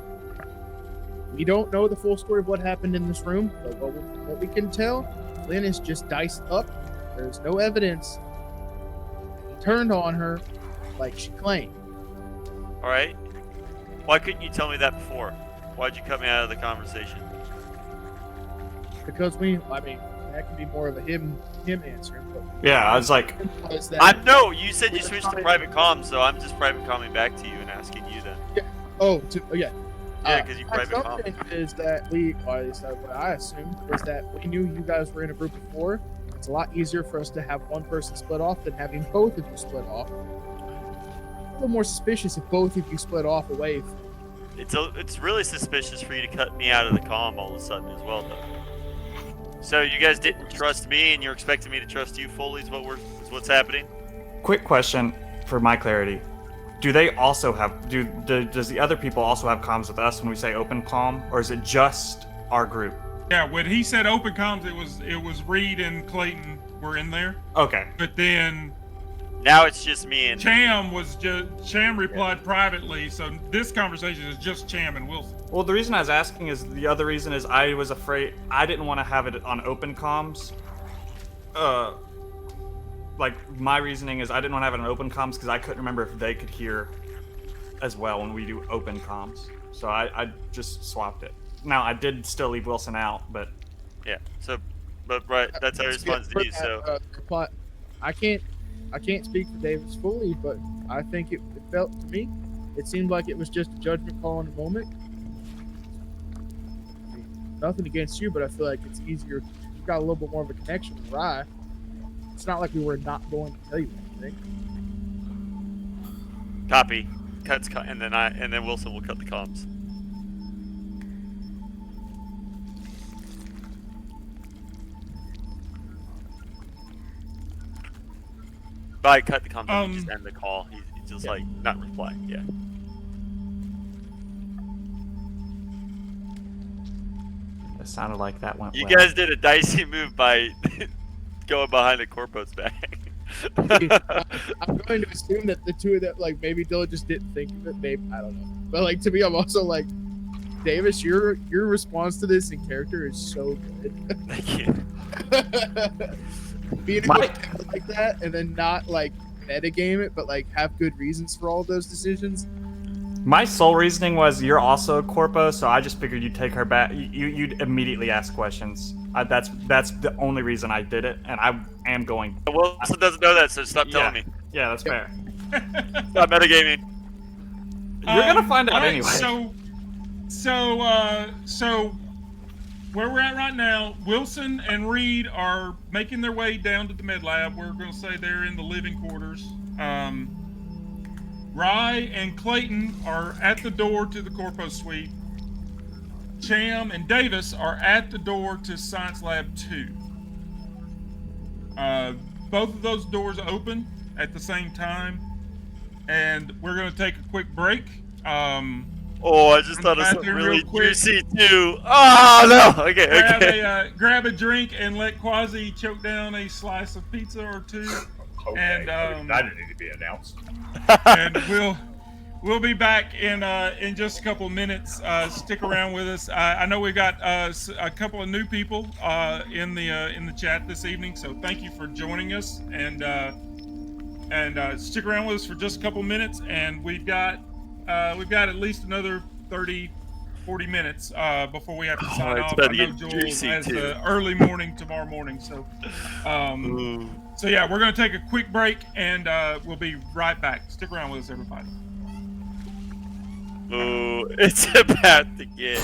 we don't know the full story of what happened in this room, but what we can tell, Flynn is just diced up. There's no evidence he turned on her like she claimed. All right. Why couldn't you tell me that before? Why'd you cut me out of the conversation? Because that can be more of a him answering. But Yeah, I was like, No, you said you switched to private comms, so I'm just private comming back to you and asking you then. Yeah. Yeah, because you my private comm. assumption is that or at least what I assumed, is that we knew you guys were in a group before. It's a lot easier for us to have one person split off than having both of you split off. A little more suspicious if both of you split off away. It's really suspicious for you to cut me out of the comm all of a sudden as well, though. So you guys didn't trust me, and you're expecting me to trust you fully? Is what's happening? quick question for my clarity. Do they also have, does the other people also have comms with us when we say open comm, or is it just our group? Yeah, when he said open comms, it was Reed and Clayton were in there. Okay. But then Now it's just me and Cham replied privately, so this conversation is just Cham and Wilson. Well, the reason I was asking is the other reason is I was afraid I didn't want to have it on open comms. Like my reasoning is I didn't want to have it on open comms because I couldn't remember if they could hear as well when we do open comms. So I just swapped it. Now I did still leave Wilson out, but yeah. So, but right, that's how he responds to you. So I can't speak for Davis fully, but I think it felt to me, it seemed like it was just a judgment call in the moment. I mean, nothing against you, but I feel like it's easier. You've got a little bit more of a connection with Rye. It's not like we were not going to tell you anything. copy, and then Wilson will cut the comms. By cut the comms, I mean just end the call. He's just like not replying. Yeah. it sounded like that went You well. guys did a dicey move by going behind the corpo's back. I'm going to assume that the two of them, like, maybe Dylan just didn't think of it. Maybe, I don't know. But like, to me, I'm also like, Davis, your response to this in character is so good. Thank you. Being able to like that and then not like metagame it, but like have good reasons for all of those decisions. My sole reasoning was you're also a corpo, so I just figured you'd take her back. You'd immediately ask questions. That's the only reason I did it, and I am going. Wilson doesn't know that, so stop telling me. Yeah, that's fair. Stop metagaming. You're gonna find out all right, anyway. So where we're at right now, Wilson and Reed are making their way down to the med lab. We're going to say they're in the living quarters. Rye and Clayton are at the door to the Corpo suite. Cham and Davis are at the door to Science Lab 2. Both of those doors open at the same time, and we're going to take a quick break. Oh, I just thought of something really quick. juicy too. Oh no! Okay. Grab a drink and let Quasi choke down a slice of pizza or two. Okay, And that didn't need to be announced. And we'll be back in just a couple of minutes. Stick around with us. I know we've got a couple of new people in the chat this evening, so thank you for joining us. And stick around with us for just a couple of minutes, and we've got at least another 30-40 minutes before we have to sign off. I know Joel has the early morning tomorrow morning, so yeah, we're going to take a quick break, and we'll be right back. Stick around with us, everybody. Ooh, it's about to get.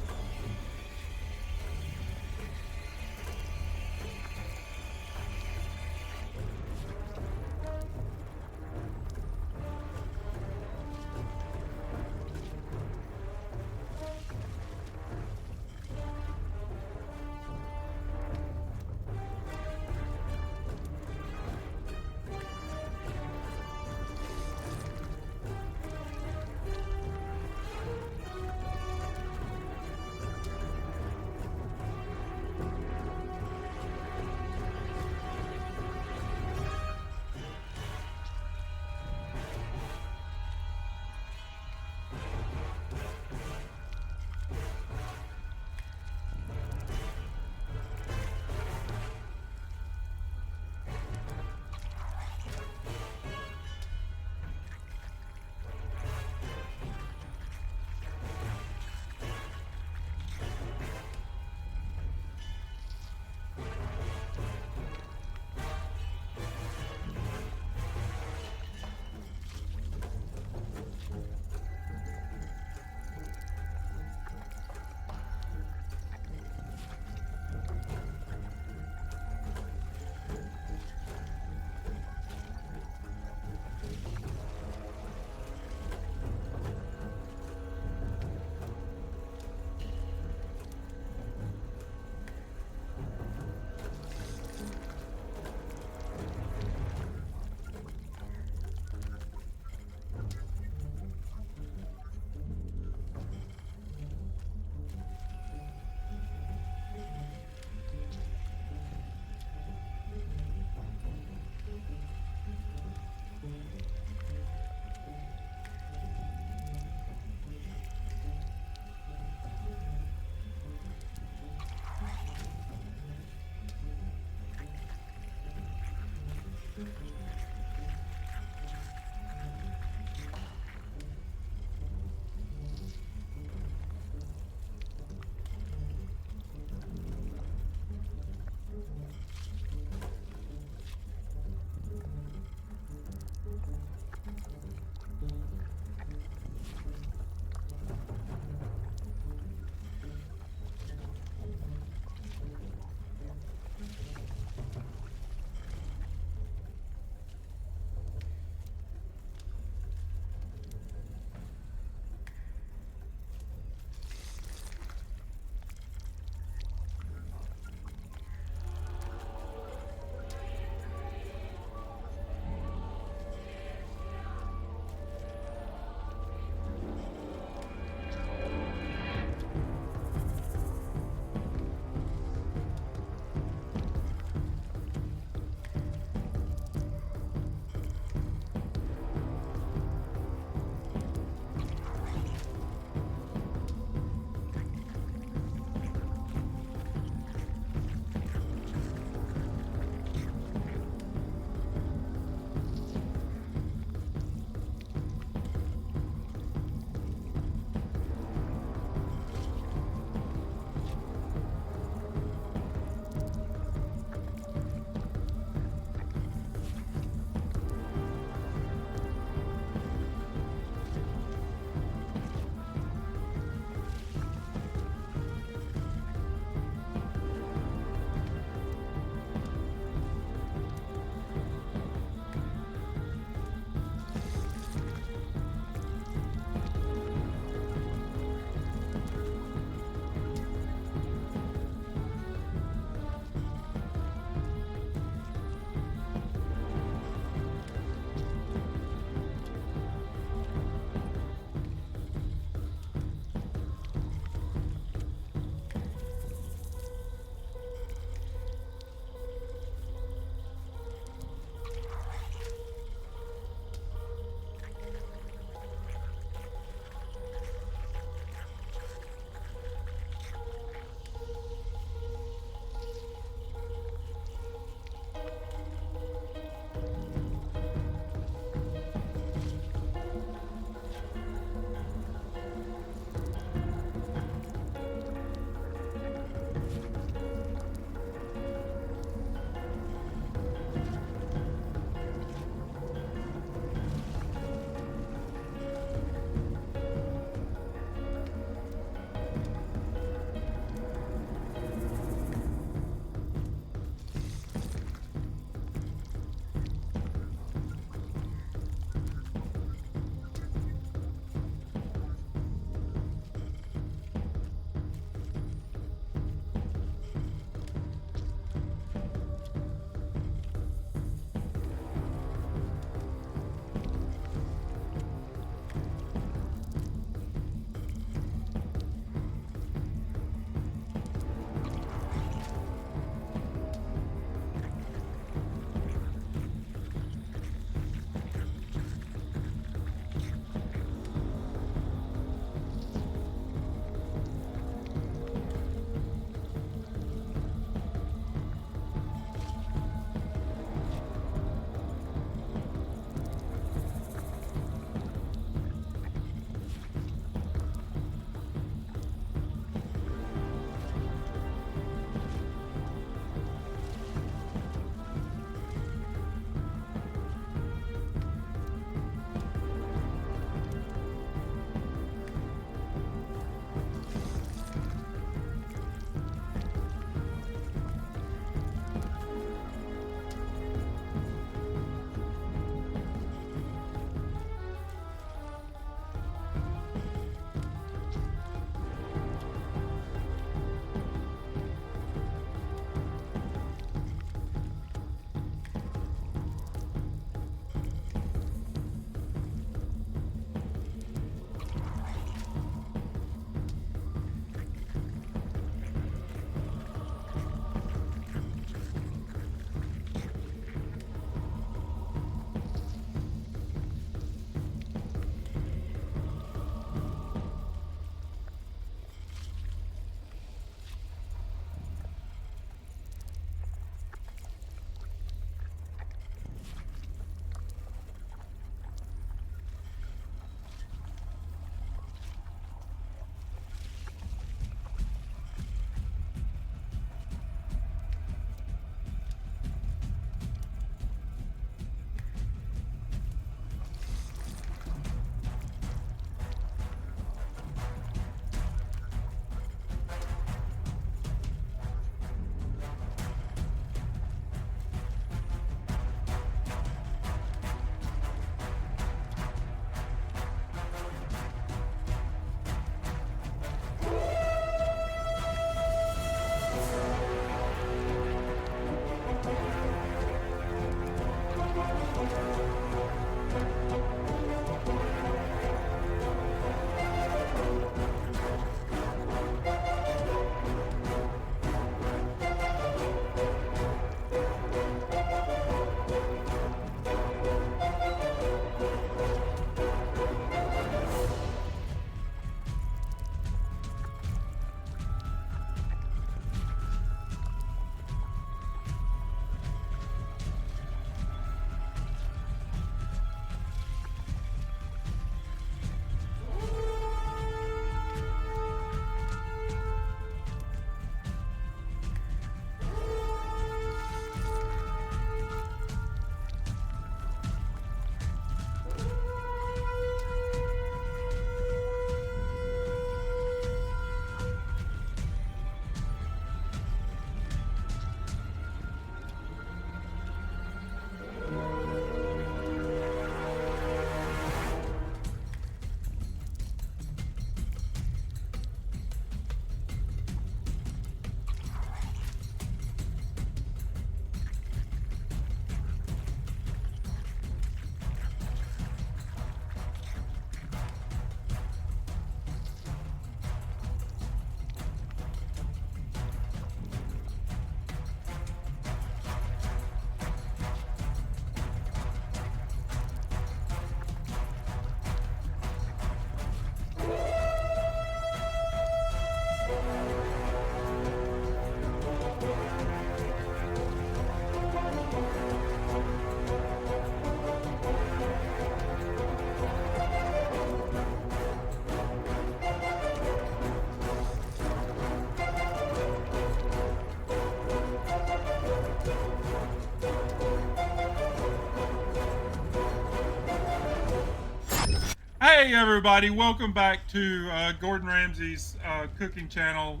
Hey everybody, welcome back to Gordon Ramsay's cooking channel.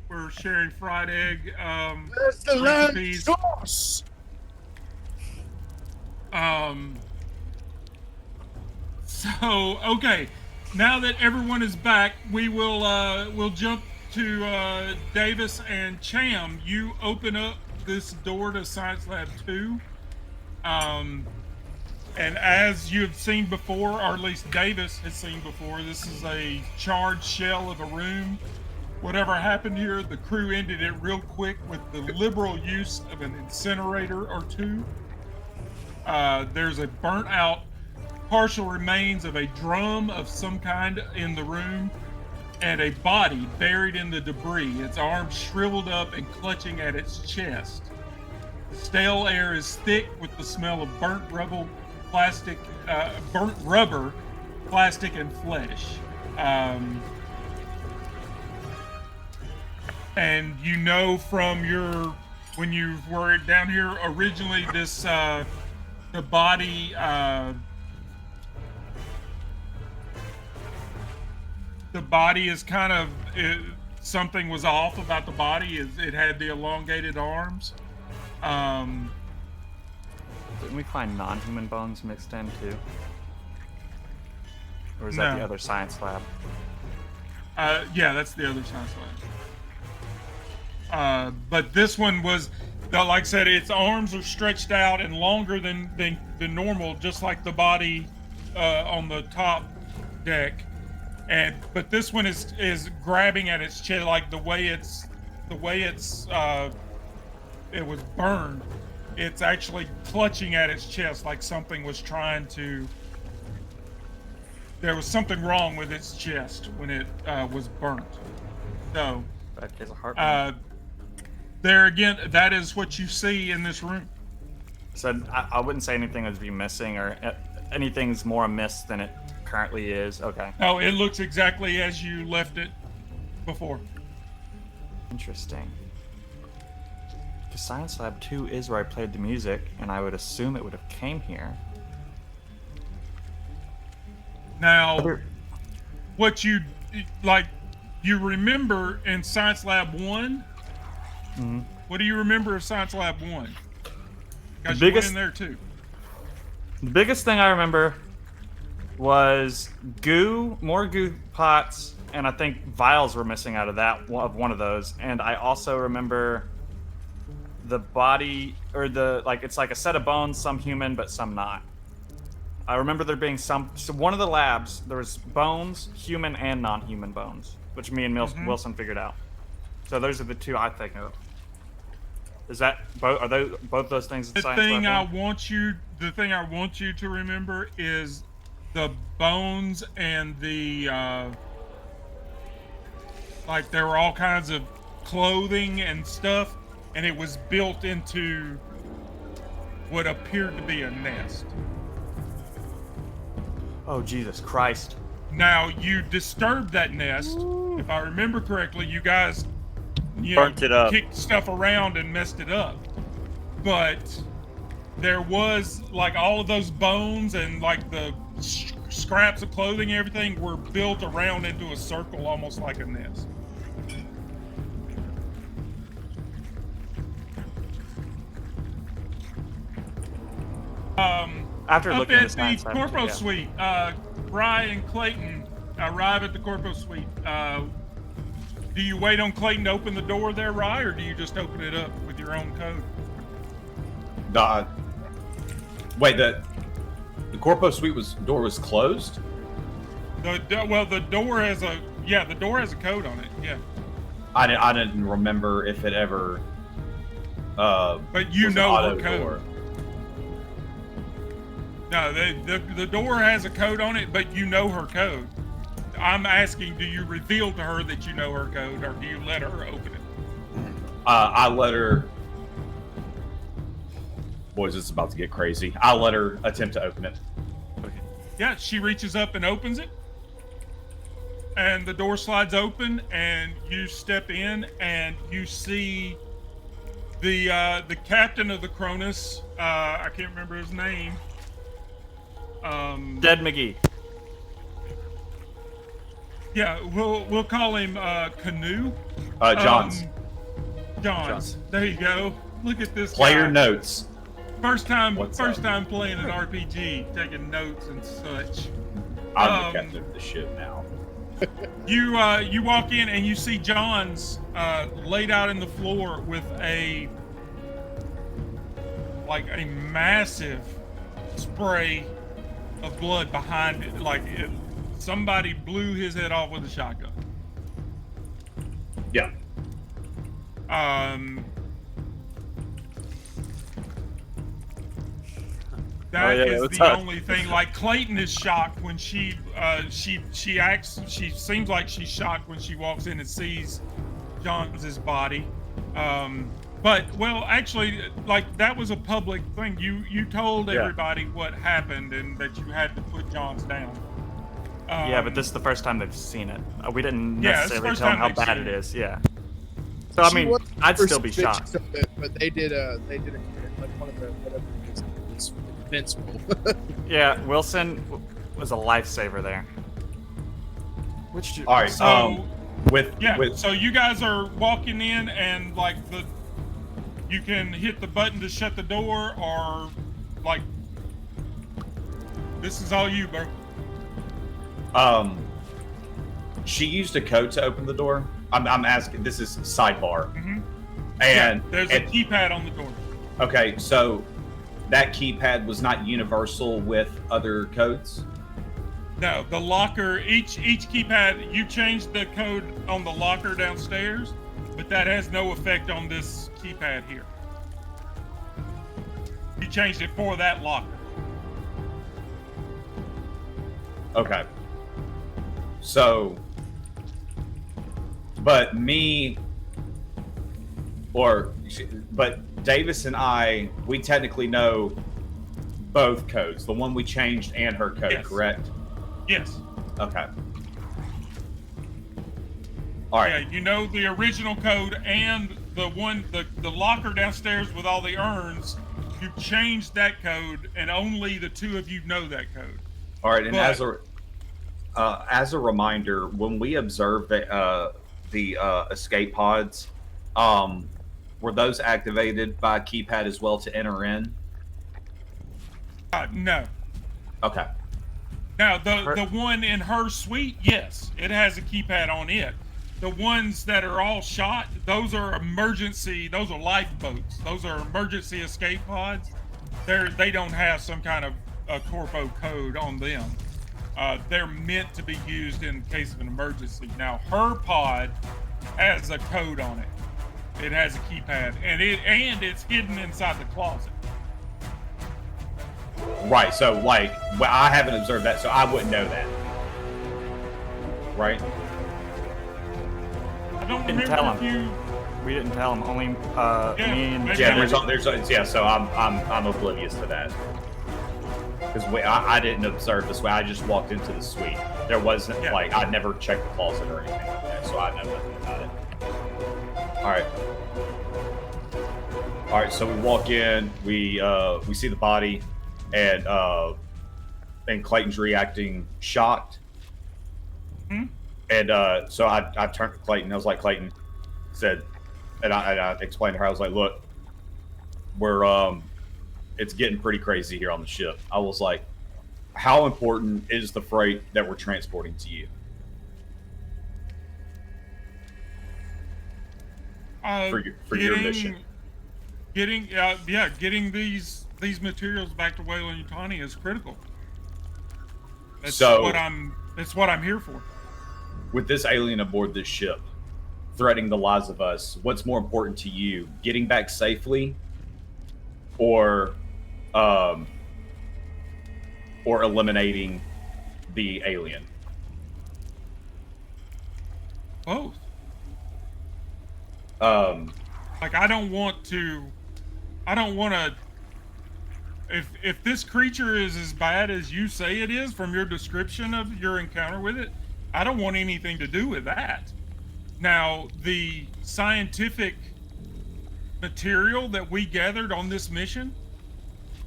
We're sharing fried egg There's the lamb recipes. sauce. So okay, now that everyone is back, we'll jump to Davis and Cham. You open up this door to Science Lab 2. And as you've seen before, or at least Davis has seen before, this is a charred shell of a room. Whatever happened here, the crew ended it real quick with the liberal use of an incinerator or two. There's a burnt out partial remains of a drum of some kind in the room, and a body buried in the debris, its arms shriveled up and clutching at its chest. The stale air is thick with the smell of burnt rubber, plastic, plastic, and flesh. And you know from when you were down here originally, this the body is kind of something was off about the body. It had the elongated arms. Didn't we find non-human bones mixed in too? Or is that the No. other science lab? Yeah, that's the other science lab. But this one was, like I said, its arms are stretched out and longer than normal, just like the body on the top deck. But this one is grabbing at its chest, like the way it was burned. It's actually clutching at its chest, like something was trying to. There was something wrong with its chest when it was burnt. So, Bad case of heart. there again, that is what you see in this room. So I wouldn't say anything would be missing or anything's more amiss than it currently is. Okay. No, it looks exactly as you left it before. Interesting. Because Science Lab 2 is where I played the music, and I would assume it would have came here. Now, what you remember in Science Lab 1? Mm-hmm. What do you remember of Science Lab 1? Because The you went biggest- in there too. The biggest thing I remember was more goo pots, and I think vials were missing out of one of those. And I also remember the body, or it's like a set of bones, some human, but some not. I remember there being so one of the labs, there was bones, human and non-human bones, which me and Wilson figured out. So those are the two I think of. Is that both? Are those both those things in The Science thing I Lab? want you to remember is the bones and the like there were all kinds of clothing and stuff, and it was built into what appeared to be a nest. Oh Jesus Christ! Now you disturbed that nest. If I remember correctly, you guys Burnt it up. kicked stuff around and messed it up. But there was like all of those bones and like the scraps of clothing and everything were built around into a circle, almost like a nest. After Up looking at at the the Science Lab, Corpo yeah. Suite, Bry and Clayton arrive at the Corpo Suite. Do you wait on Clayton to open the door there, Rye, or do you just open it up with your own code? Wait, the Corpo Suite door was closed? The door has a code on it. Yeah, I didn't remember if it ever. but you was an know her auto code. door. No, the door has a code on it, but you know her code. I'm asking, do you reveal to her that you know her code, or do you let her open it? I let her. Boys, this is about to get crazy. I let her attempt to open it. Yeah, she reaches up and opens it, and the door slides open, and you step in, and you see the captain of the Cronus. I can't remember his name. Dead McGee. Yeah, we'll call him Canoe. Johns. Johns. There you go. Look at this Player guy. notes. First time What's up? playing an RPG, taking notes and such. I'm the captain of the ship now. You walk in and you see John's laid out in the floor with a massive spray of blood behind it, somebody blew his head off with a shotgun. Yeah. That yeah, is what's the up? only thing. Like Clayton is shocked when she seems like she's shocked when she walks in and sees John's body. But actually, like that was a public thing. You told everybody what happened and that you had to put John's down. Yeah, but this is the first time they've seen it. We didn't Yeah, it's the necessarily first tell them time how they've bad seen it it. is. Yeah. So I mean, I'd still be shocked. But they did a like one of the whatever it is, it's the defense role. Yeah, Wilson was a lifesaver there. All right. So with so you guys are walking in and you can hit the button to shut the door, or this is all you, bro. She used a code to open the door. I'm asking. This is sidebar. Mm-hmm. And there's a keypad on the door. Okay, so that keypad was not universal with other codes. No, the locker. Each keypad, you changed the code on the locker downstairs, but that has no effect on this keypad here. You changed it for that locker. Okay. So, but Davis and I, we technically know both codes, the one we changed and her code, Yes. correct? Yes. Okay. All right. Yeah, you know the original code and the locker downstairs with all the urns. You changed that code, and only the two of you know that code. All right, and But- as a reminder, when we observed the escape pods, were those activated by keypad as well to enter in? No. Okay. Now the one in her suite, yes, it has a keypad on it. The ones that are all shot, those are emergency. Those are lifeboats. Those are emergency escape pods. They don't have some kind of a corpo code on them. They're meant to be used in case of an emergency. Now her pod has a code on it. It has a keypad, and it's hidden inside the closet. Right. So, I haven't observed that, so I wouldn't know that. Right. I don't Didn't tell remember if him. you. We didn't tell them. Only me and maybe Yeah. not. Yeah. So I'm oblivious to that because I didn't observe this way. I just walked into the suite. There wasn't I never checked the closet or anything like that, so I know nothing about it. All right. So we walk in. We see the body, and Clayton's reacting shocked. Hmm? And so I turned to Clayton. I was like, Clayton said, and I explained to her. I was like, look, we're it's getting pretty crazy here on the ship. I was like, how important is the freight that we're transporting to you? For your mission. Getting these materials back to Weyland-Yutani is critical. That's what I'm here for. With this alien aboard this ship, threatening the lives of us, what's more important to you, getting back safely, or eliminating the alien? Both. I don't want to. If this creature is as bad as you say it is from your description of your encounter with it, I don't want anything to do with that. Now, the scientific material that we gathered on this mission,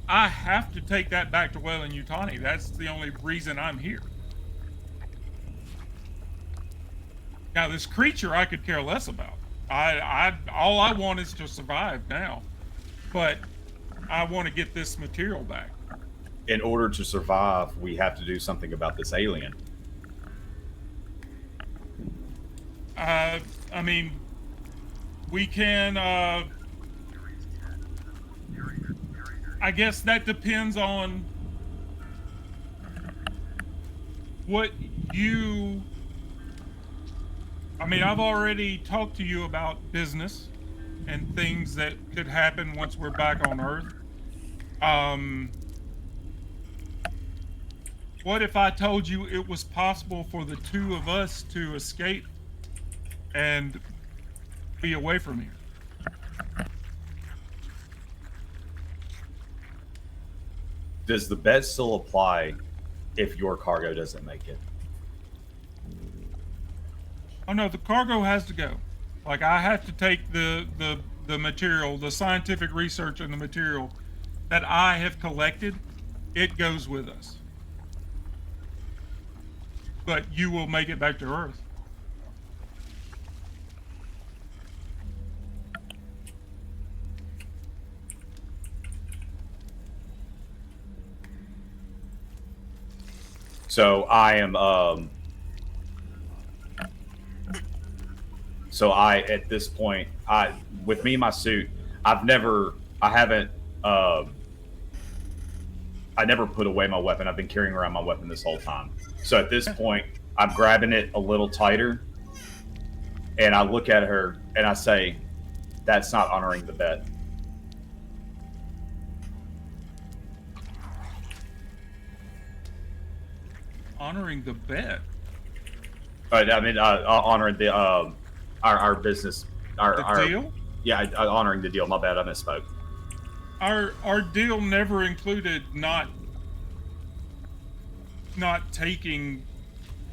I have to take that back to Weyland-Yutani. That's the only reason I'm here. Now, this creature I could care less about. All I want is to survive now, but I want to get this material back. In order to survive, we have to do something about this alien. I mean, we can. I guess that depends on what you. I mean, I've already talked to you about business and things that could happen once we're back on Earth. What if I told you it was possible for the two of us to escape and be away from here? Does the bet still apply if your cargo doesn't make it? Oh no, the cargo has to go. Like, I have to take the material, the scientific research and the material that I have collected. It goes with us. But you will make it back to Earth. So I am so I at this point, with me in my suit, I never put away my weapon. I've been carrying around my weapon this whole time. So at this point, I'm grabbing it a little tighter, and I look at her and I say, "That's not honoring the bet." Honoring the bet. I mean, honoring the our business, our deal. Yeah, honoring the deal. My bad, I misspoke. Our deal never included not taking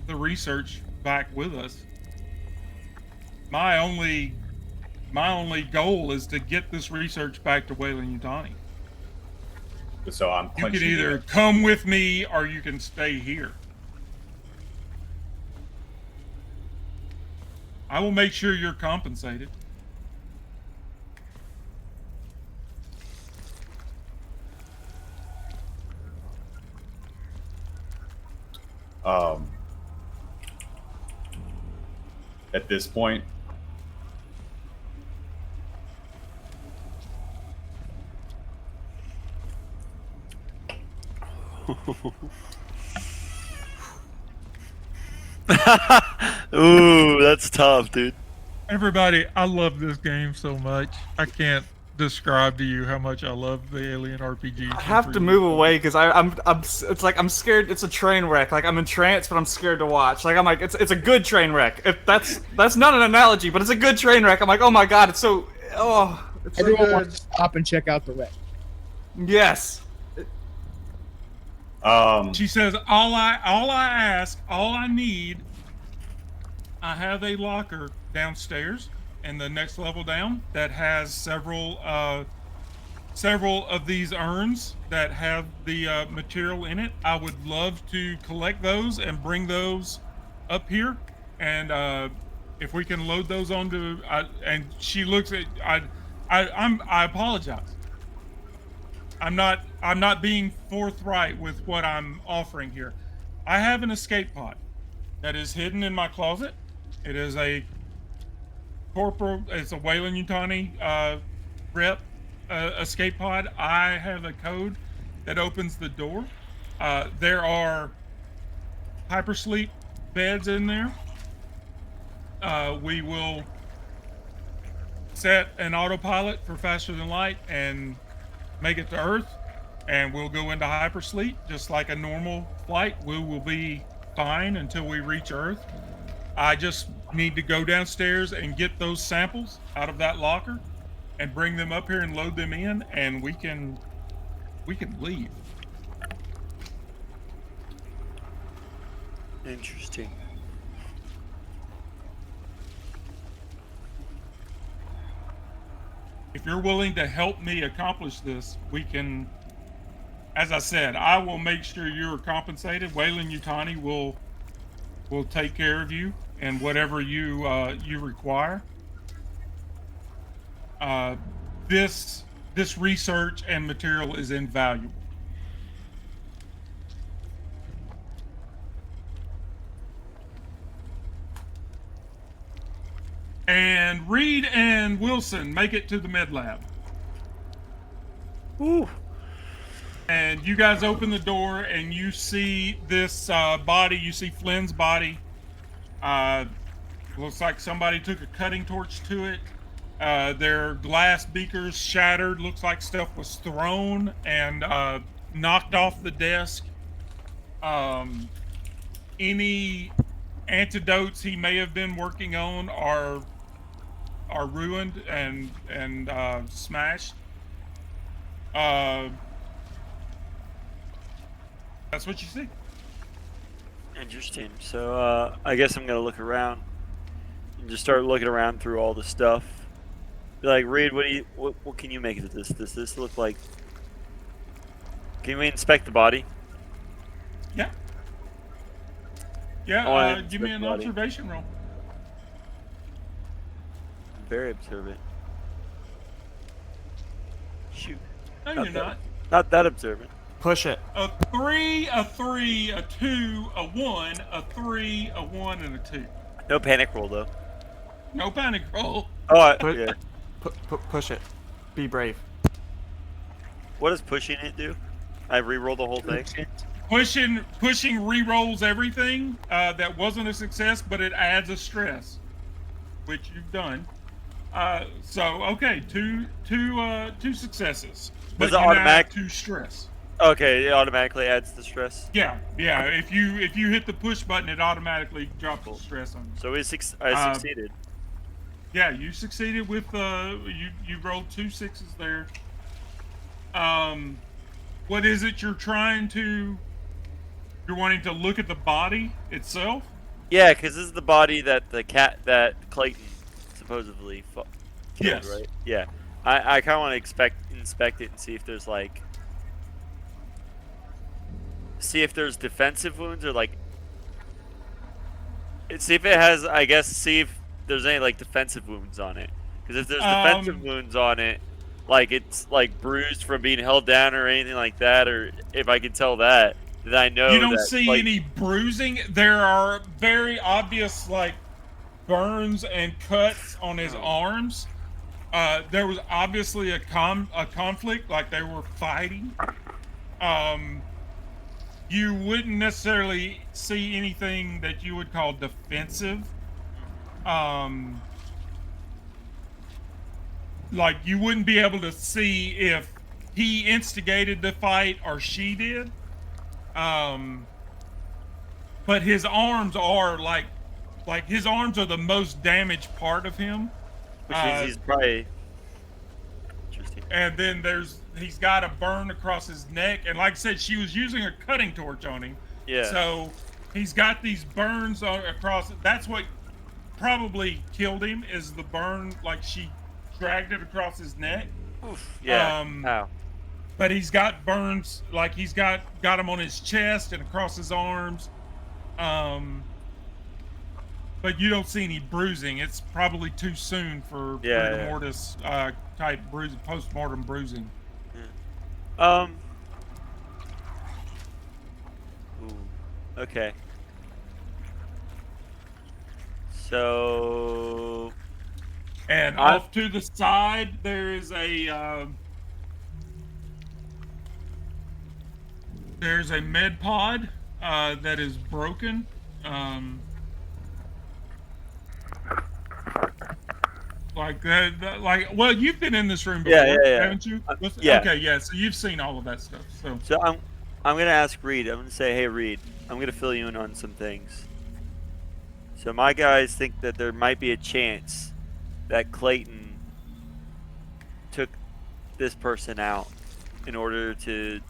the research back with us. My only goal is to get this research back to Weyland-Yutani. So I'm You can clenching either come with me or you can stay here. I will make sure you're compensated. At this point, Ooh, that's tough, dude. Everybody, I love this game so much. I can't describe to you how much I love the Alien RPG. I have to move away because I'm it's like I'm scared. It's a train wreck. Like, I'm entranced, but I'm scared to watch. Like, I'm like, it's a good train wreck. If that's not an analogy, but it's a good train wreck. I'm like, oh my god, it's so it's so Everyone good. wants to stop and check out the wreck. Yes. She says, all I ask, all I need, I have a locker downstairs and the next level down that has several of these urns that have the material in it. I would love to collect those and bring those up here, and if we can load those onto. And she looks at. I apologize. I'm not being forthright with what I'm offering here. I have an escape pod that is hidden in my closet. It is a it's a Weyland-Yutani rep escape pod. I have a code that opens the door. There are hypersleep beds in there. We will set an autopilot for faster than light and make it to Earth, and we'll go into hypersleep just like a normal flight. We will be fine until we reach Earth. I just need to go downstairs and get those samples out of that locker and bring them up here and load them in, and we can leave. Interesting. If you're willing to help me accomplish this, we can. As I said, I will make sure you're compensated. Weyland-Yutani will will take care of you and whatever you you require. This research and material is invaluable. And Reed and Wilson make it to the med lab. Woo. And you guys open the door and you see this body. You see Flynn's body. Looks like somebody took a cutting torch to it. Their glass beakers shattered. Looks like stuff was thrown and knocked off the desk. Any antidotes he may have been working on are ruined and smashed. That's what you see. Interesting. So I guess I'm gonna look around and just start looking around through all the stuff. Be like, Reed, what can you make of this? Does this look like? Can we inspect the body? Yeah. I Yeah. wanna Give me an inspect the body. observation roll. I'm very observant. Shoot. No, Not you're that. not. Not that observant. Push it. A 3, a 3, a 2, a 1, a 3, a 1, and a 2. No panic roll though. No panic roll. Oh, Put- yeah. Push it. Be brave. What does pushing it do? I re-roll the whole thing. Pushing re-rolls everything that wasn't a success, but it adds a stress, which you've done. So okay, two successes, but Does it you now have automatic- 2 stress. Okay, it automatically adds the stress. Yeah. If you hit the push button, it automatically drops the stress on you. So I succeeded. Yeah, you succeeded with you rolled 2 6s there. What is it you're wanting to look at the body itself? Yeah, because this is the body that that Clayton supposedly killed, Yes. right? Yeah. I kind of want to inspect it and see if there's like, defensive wounds or like, see if it has. I guess see if there's any like defensive wounds on it. Because if there's defensive wounds on it, like it's like bruised from being held down or anything like that, or if I can tell that, then I know You don't that, see like, any bruising. There are very obvious like burns and cuts on his arms. There was obviously a conflict, like they were fighting. You wouldn't necessarily see anything that you would call defensive. Like you wouldn't be able to see if he instigated the fight or she did. But his arms are like his arms are the most damaged part of him. which means he's probably interesting. And then he's got a burn across his neck, and like I said, she was using a cutting torch on him. Yeah. So he's got these burns across. That's what probably killed him, is the burn. Like she dragged it across his neck. Oof. Yeah. Ow. But he's got burns, like he's got them on his chest and across his arms. But you don't see any bruising. It's probably too soon for rigor mortis type bruising, post-mortem bruising. Ooh, okay. So. And off to the side, there is a there's a med pod that is broken. Like that, well, you've been in this room before, Yeah. haven't you? Yeah. Okay, yeah. So you've seen all of that stuff. So I'm gonna ask Reed. I'm gonna say, hey Reed, I'm gonna fill you in on some things. So my guys think that there might be a chance that Clayton took this person out in order to,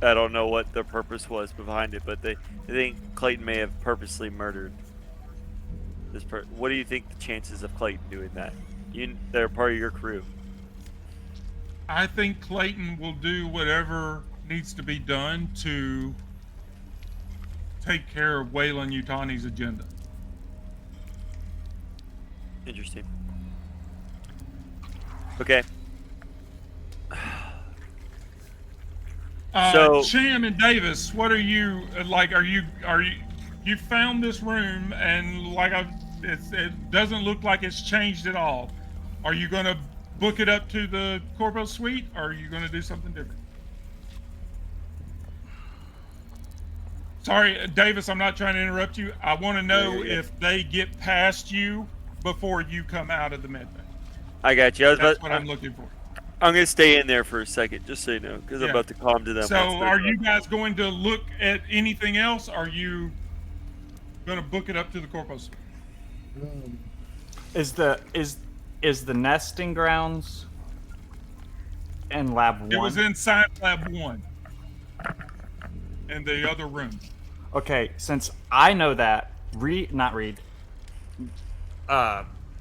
I don't know what the purpose was behind it, but they think Clayton may have purposely murdered this person. What do you think the chances of Clayton doing that? They're part of your crew. I think Clayton will do whatever needs to be done to take care of Wayland Utani's agenda. Interesting. Okay. So- Cham and Davis, what are you like? Are you you found this room and like it doesn't look like it's changed at all. Are you going to book it up to the Corpo suite, or are you going to do something different? Sorry, Davis, I'm not trying to interrupt you. I want to know if they get past you before you come out of the med bay. I got you. That's what I'm looking for. I'm gonna stay in there for a second, just so you know, because I'm about to calm to them. So, are you guys going to look at anything else? Are you going to book it up to the Corpo suite? Is the nesting grounds in lab 1? It was in Science Lab 1 in the other room. Okay, since I know that,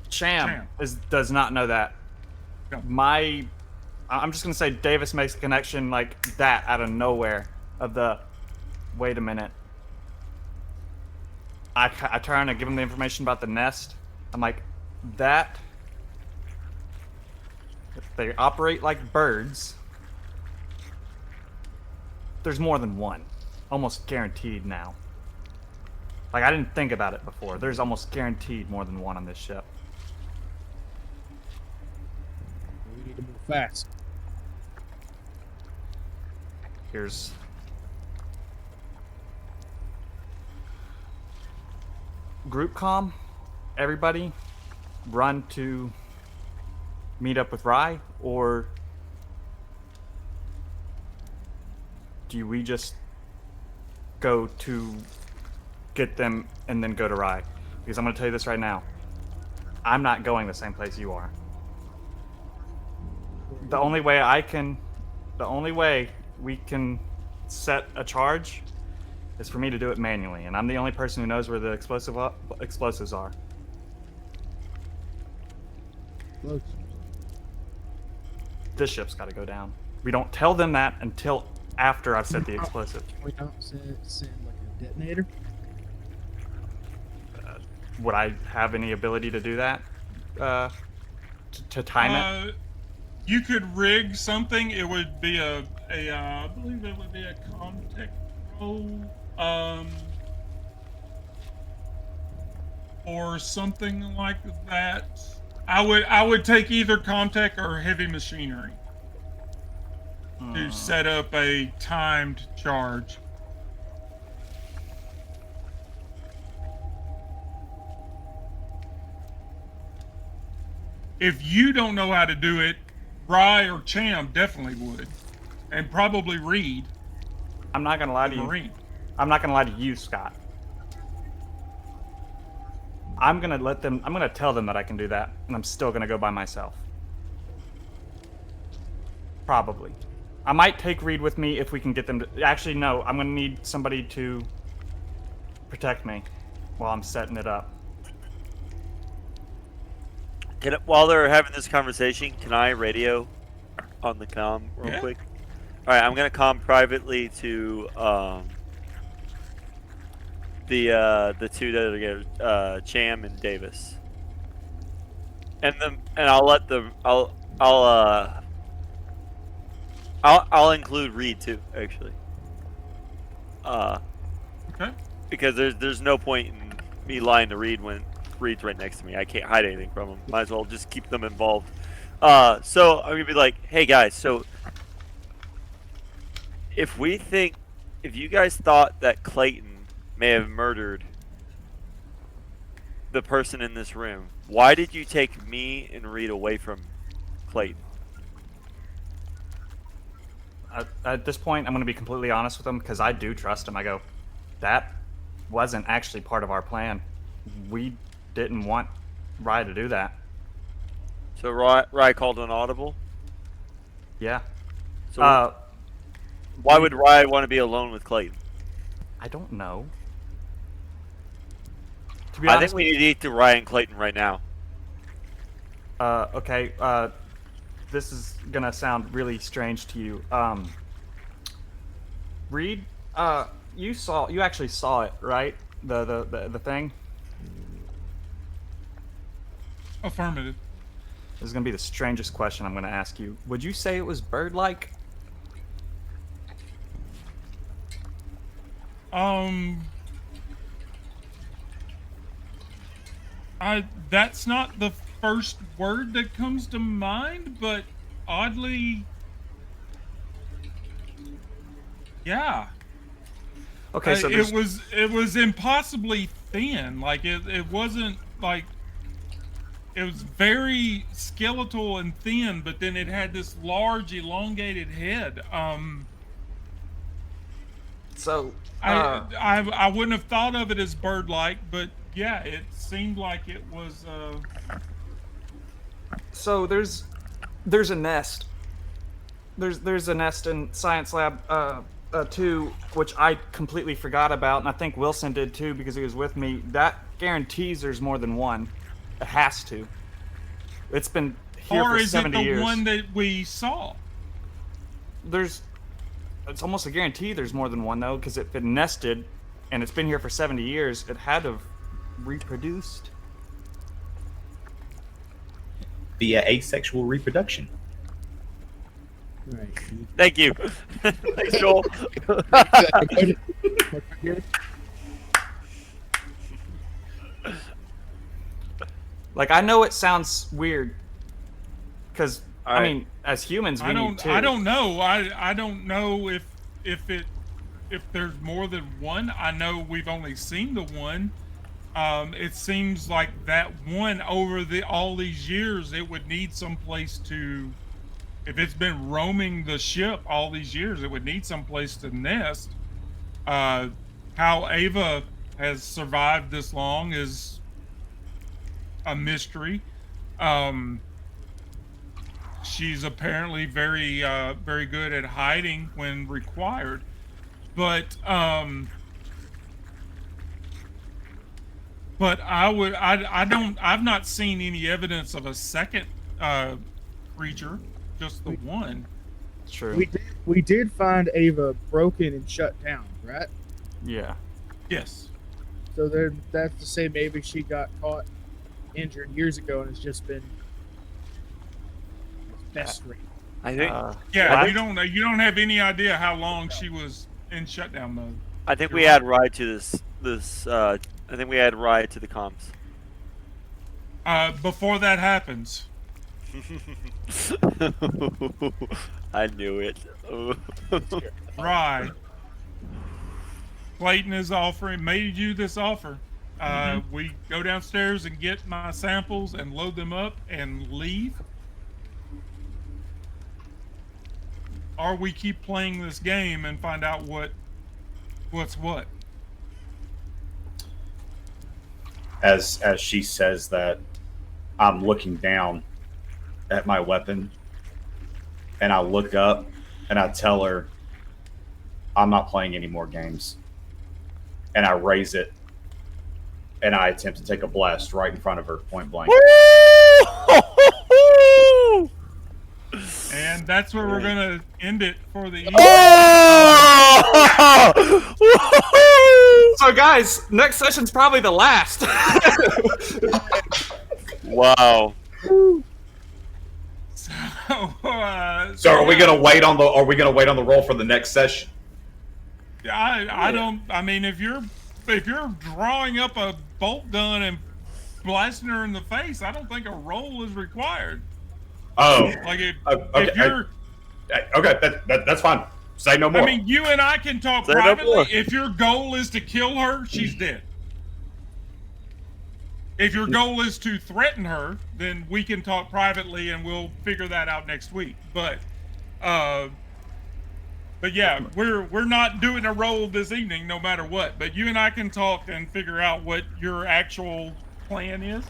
Cham does not know that. No. I'm just gonna say Davis makes a connection like that out of nowhere. Wait a minute. I turn and give him the information about the nest. I'm like, that. If they operate like birds, there's more than one. Almost guaranteed now. Like, I didn't think about it before. There's almost guaranteed more than one on this ship. We need to move fast. Here's group comm. Everybody run to meet up with Rye, or do we just go to get them and then go to Rye? Because I'm going to tell you this right now. I'm not going the same place you are. The only way we can set a charge is for me to do it manually, and I'm the only person who knows where the explosives are. This ship's got to go down. We don't tell them that until after I've set the explosive. Can we not send like a detonator? Would I have any ability to do that? To time it? You could rig something. It would be I believe it would be a contact roll, or something like that. I would take either Comtech or heavy machinery to set up a timed charge. If you don't know how to do it, Rye or Cham definitely would, and probably Reed. I'm not gonna lie to you. Marine. I'm not gonna lie to you, Scott. I'm gonna tell them that I can do that, and I'm still gonna go by myself. Probably. I might take Reed with me if we can get them to. Actually, no. I'm gonna need somebody to protect me while I'm setting it up. While they're having this conversation, can I radio on the comm real quick? All right, I'm gonna comm privately to the two that are together, Cham and Davis, and I'll let them. I'll include Reed too, actually. Okay. Because there's no point in me lying to Reed when Reed's right next to me. I can't hide anything from him. Might as well just keep them involved. So I'm gonna be like, hey guys, so if you guys thought that Clayton may have murdered the person in this room, why did you take me and Reed away from Clayton? At this point, I'm going to be completely honest with him because I do trust him. I go, that wasn't actually part of our plan. We didn't want Rye to do that. So Rye called an audible? Yeah. So why would Rye want to be alone with Clayton? I don't know. To be I honest, think we need to eat to Rye and Clayton right now. Okay. This is gonna sound really strange to you. Reed, you actually saw it, right? The thing. Affirmative. This is gonna be the strangest question I'm gonna ask you. Would you say it was bird-like? That's not the first word that comes to mind, but oddly, yeah. Okay, so it was impossibly thin. Like it wasn't like it was very skeletal and thin, but then it had this large, elongated head. so I wouldn't have thought of it as bird-like, but yeah, it seemed like it was. So there's a nest. There's a nest in Science Lab 2, which I completely forgot about, and I think Wilson did too because he was with me. That guarantees there's more than one. It has to. It's been here Or for is it 70 the years. one that we saw? It's almost a guarantee there's more than one though, because if it nested and it's been here for 70 years, it had to have reproduced. Via asexual reproduction. Right. Thank you. Thanks, Joel. Like, I know it sounds weird, because All I right. mean, as humans, we I need don't. two. I don't know. I don't know if there's more than one. I know we've only seen the one. It seems like that one over all these years, it would need some place to. If it's been roaming the ship all these years, it would need some place to nest. How Ava has survived this long is a mystery. She's apparently very very good at hiding when required, but I've not seen any evidence of a second creature, just the one. True. We did find Ava broken and shut down, right? Yeah. Yes. So that's to say maybe she got caught injured years ago and it's just been festering. I think Yeah, I you don't have any idea how long she was in shutdown mode. I think we add Rye to this. I think we add Rye to the comms. Before that happens, I knew it. Rye. Clayton is made you this offer. We go downstairs and get my samples and load them up and leave. Or we keep playing this game and find out what's what. As she says that, I'm looking down at my weapon, and I look up and I tell her, I'm not playing any more games. And I raise it and I attempt to take a blast right in front of her, point blank. And that's where we're gonna end it for the evening. So, guys, next session's probably the last. Wow. So So are we gonna wait on the roll for the next session? I don't. I mean, if you're drawing up a bolt gun and blasting her in the face, I don't think a roll is required. Oh, Like if okay. you're, That's fine. Say no more. I mean, you and I can talk Say no privately. more. If your goal is to kill her, she's dead. If your goal is to threaten her, then we can talk privately and we'll figure that out next week. But yeah, we're not doing a roll this evening, no matter what. But you and I can talk and figure out what your actual plan is.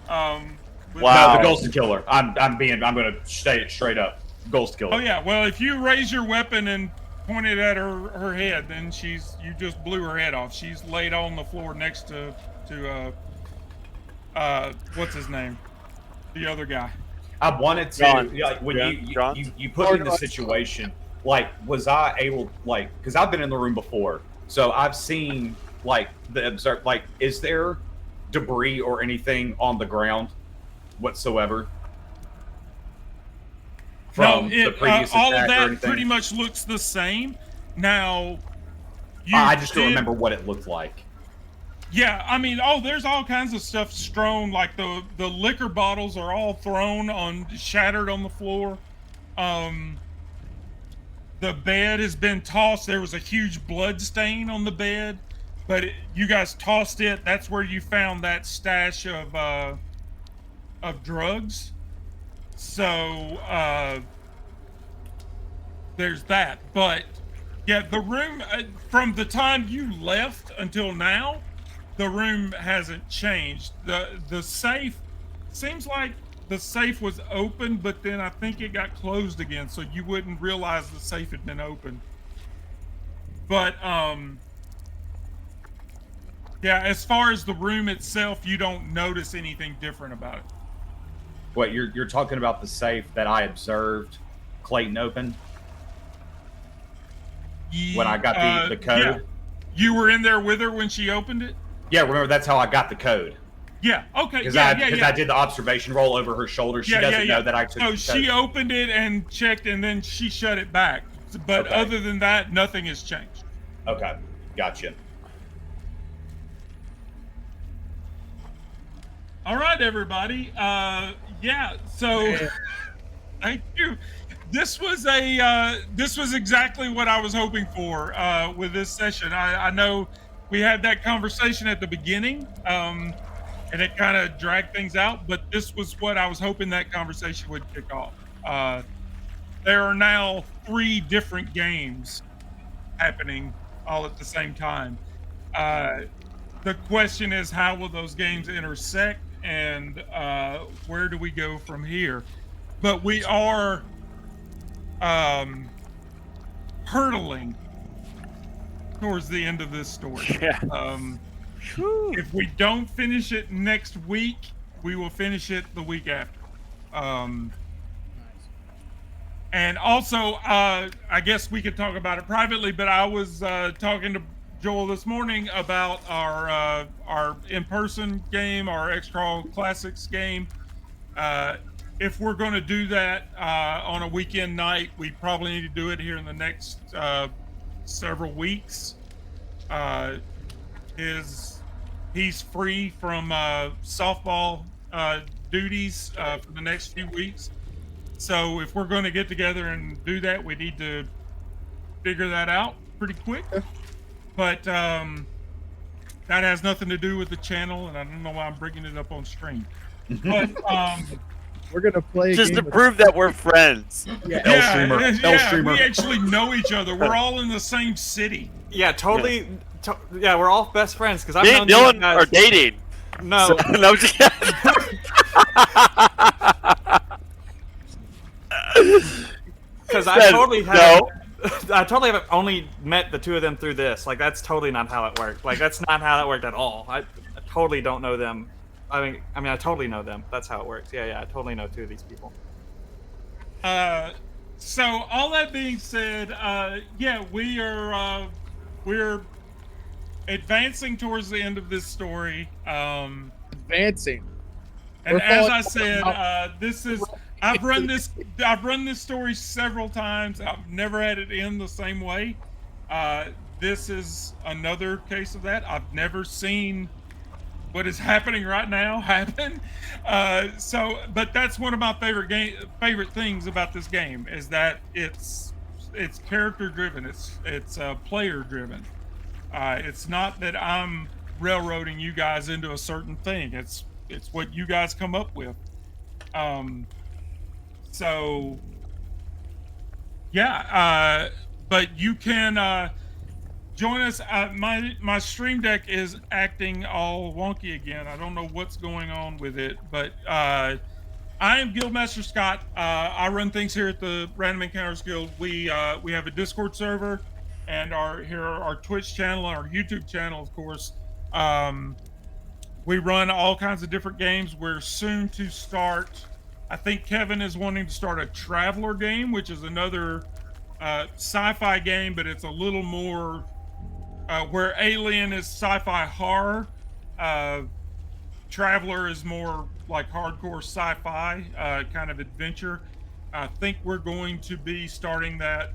Wow. No, the goal's to kill her. I'm gonna say it straight up. Goal's to kill her. Oh yeah, well if you raise your weapon and point it at her head, then you just blew her head off. She's laid on the floor next to what's his name? The other guy. I wanted to John. like when John. you put me in the situation, like was I able, like, because I've been in the room before, So I've seen like is there debris or anything on the ground whatsoever from the previous all of attack or that anything? pretty much looks the same. Now, I just don't remember what it looked like. Yeah, I mean, there's all kinds of stuff strewn. Like the liquor bottles are all shattered on the floor. The bed has been tossed. There was a huge blood stain on the bed, but you guys tossed it. That's where you found that stash of drugs. So there's that. But yeah, the room from the time you left until now, the room hasn't changed. The safe seems like the safe was open, but then I think it got closed again, so you wouldn't realize the safe had been open. But yeah, as far as the room itself, you don't notice anything different about it. What you're talking about the safe that I observed Clayton open when I got the code? Yeah. You were in there with her when she opened it? Yeah, remember that's how I got the code. Yeah, okay. Because I did the observation roll over her shoulder. She doesn't know that I took the code. So she opened it and checked, and then she shut it back. But other than that, nothing has changed. Okay, gotcha. All right, everybody. Yeah, so thank you. This was exactly what I was hoping for with this session. I know we had that conversation at the beginning, and it kind of dragged things out, but this was what I was hoping that conversation would kick off. There are now 3 different games happening all at the same time. The question is, how will those games intersect, and where do we go from here? But we are hurtling towards the end of this story. Yeah. If we don't finish it next week, we will finish it the week after. And also, I guess we could talk about it privately, but I was talking to Joel this morning about our in-person game, our X-Crawl Classics game. If we're going to do that on a weekend night, we probably need to do it here in the next several weeks. He's free from softball duties for the next few weeks. So if we're going to get together and do that, we need to figure that out pretty quick. But that has nothing to do with the channel, and I don't know why I'm bringing it up on stream. But we're gonna play just to prove that we're friends. Yeah, we actually know each other. We're all in the same city. Yeah, totally. Yeah, we're all best friends because I've Me and known Dylan are dating. No, So, no, I'm just because I totally have. no. I totally have only met the 2 of them through this. Like, that's totally not how it worked. Like, that's not how it worked at all. I totally don't know them. I mean, I totally know them. That's how it works. Yeah, I totally know 2 of these people. So all that being said, yeah, we're advancing towards the end of this story. advancing. And as I said, I've run this story several times. I've never had it end the same way. This is another case of that. I've never seen what is happening right now happen. But that's one of my favorite things about this game is that it's character driven. It's player driven. It's not that I'm railroading you guys into a certain thing. It's what you guys come up with. So yeah, but you can join us. My stream deck is acting all wonky again. I don't know what's going on with it, but I am Guildmaster Scott. I run things here at the Random Encounters Guild. We have a Discord server and our Twitch channel and our YouTube channel, of course. We run all kinds of different games. We're soon to start. I think Kevin is wanting to start a Traveler game, which is another sci-fi game, but it's a little more where Alien is sci-fi horror, Traveler is more like hardcore sci-fi kind of adventure. I think we're going to be starting that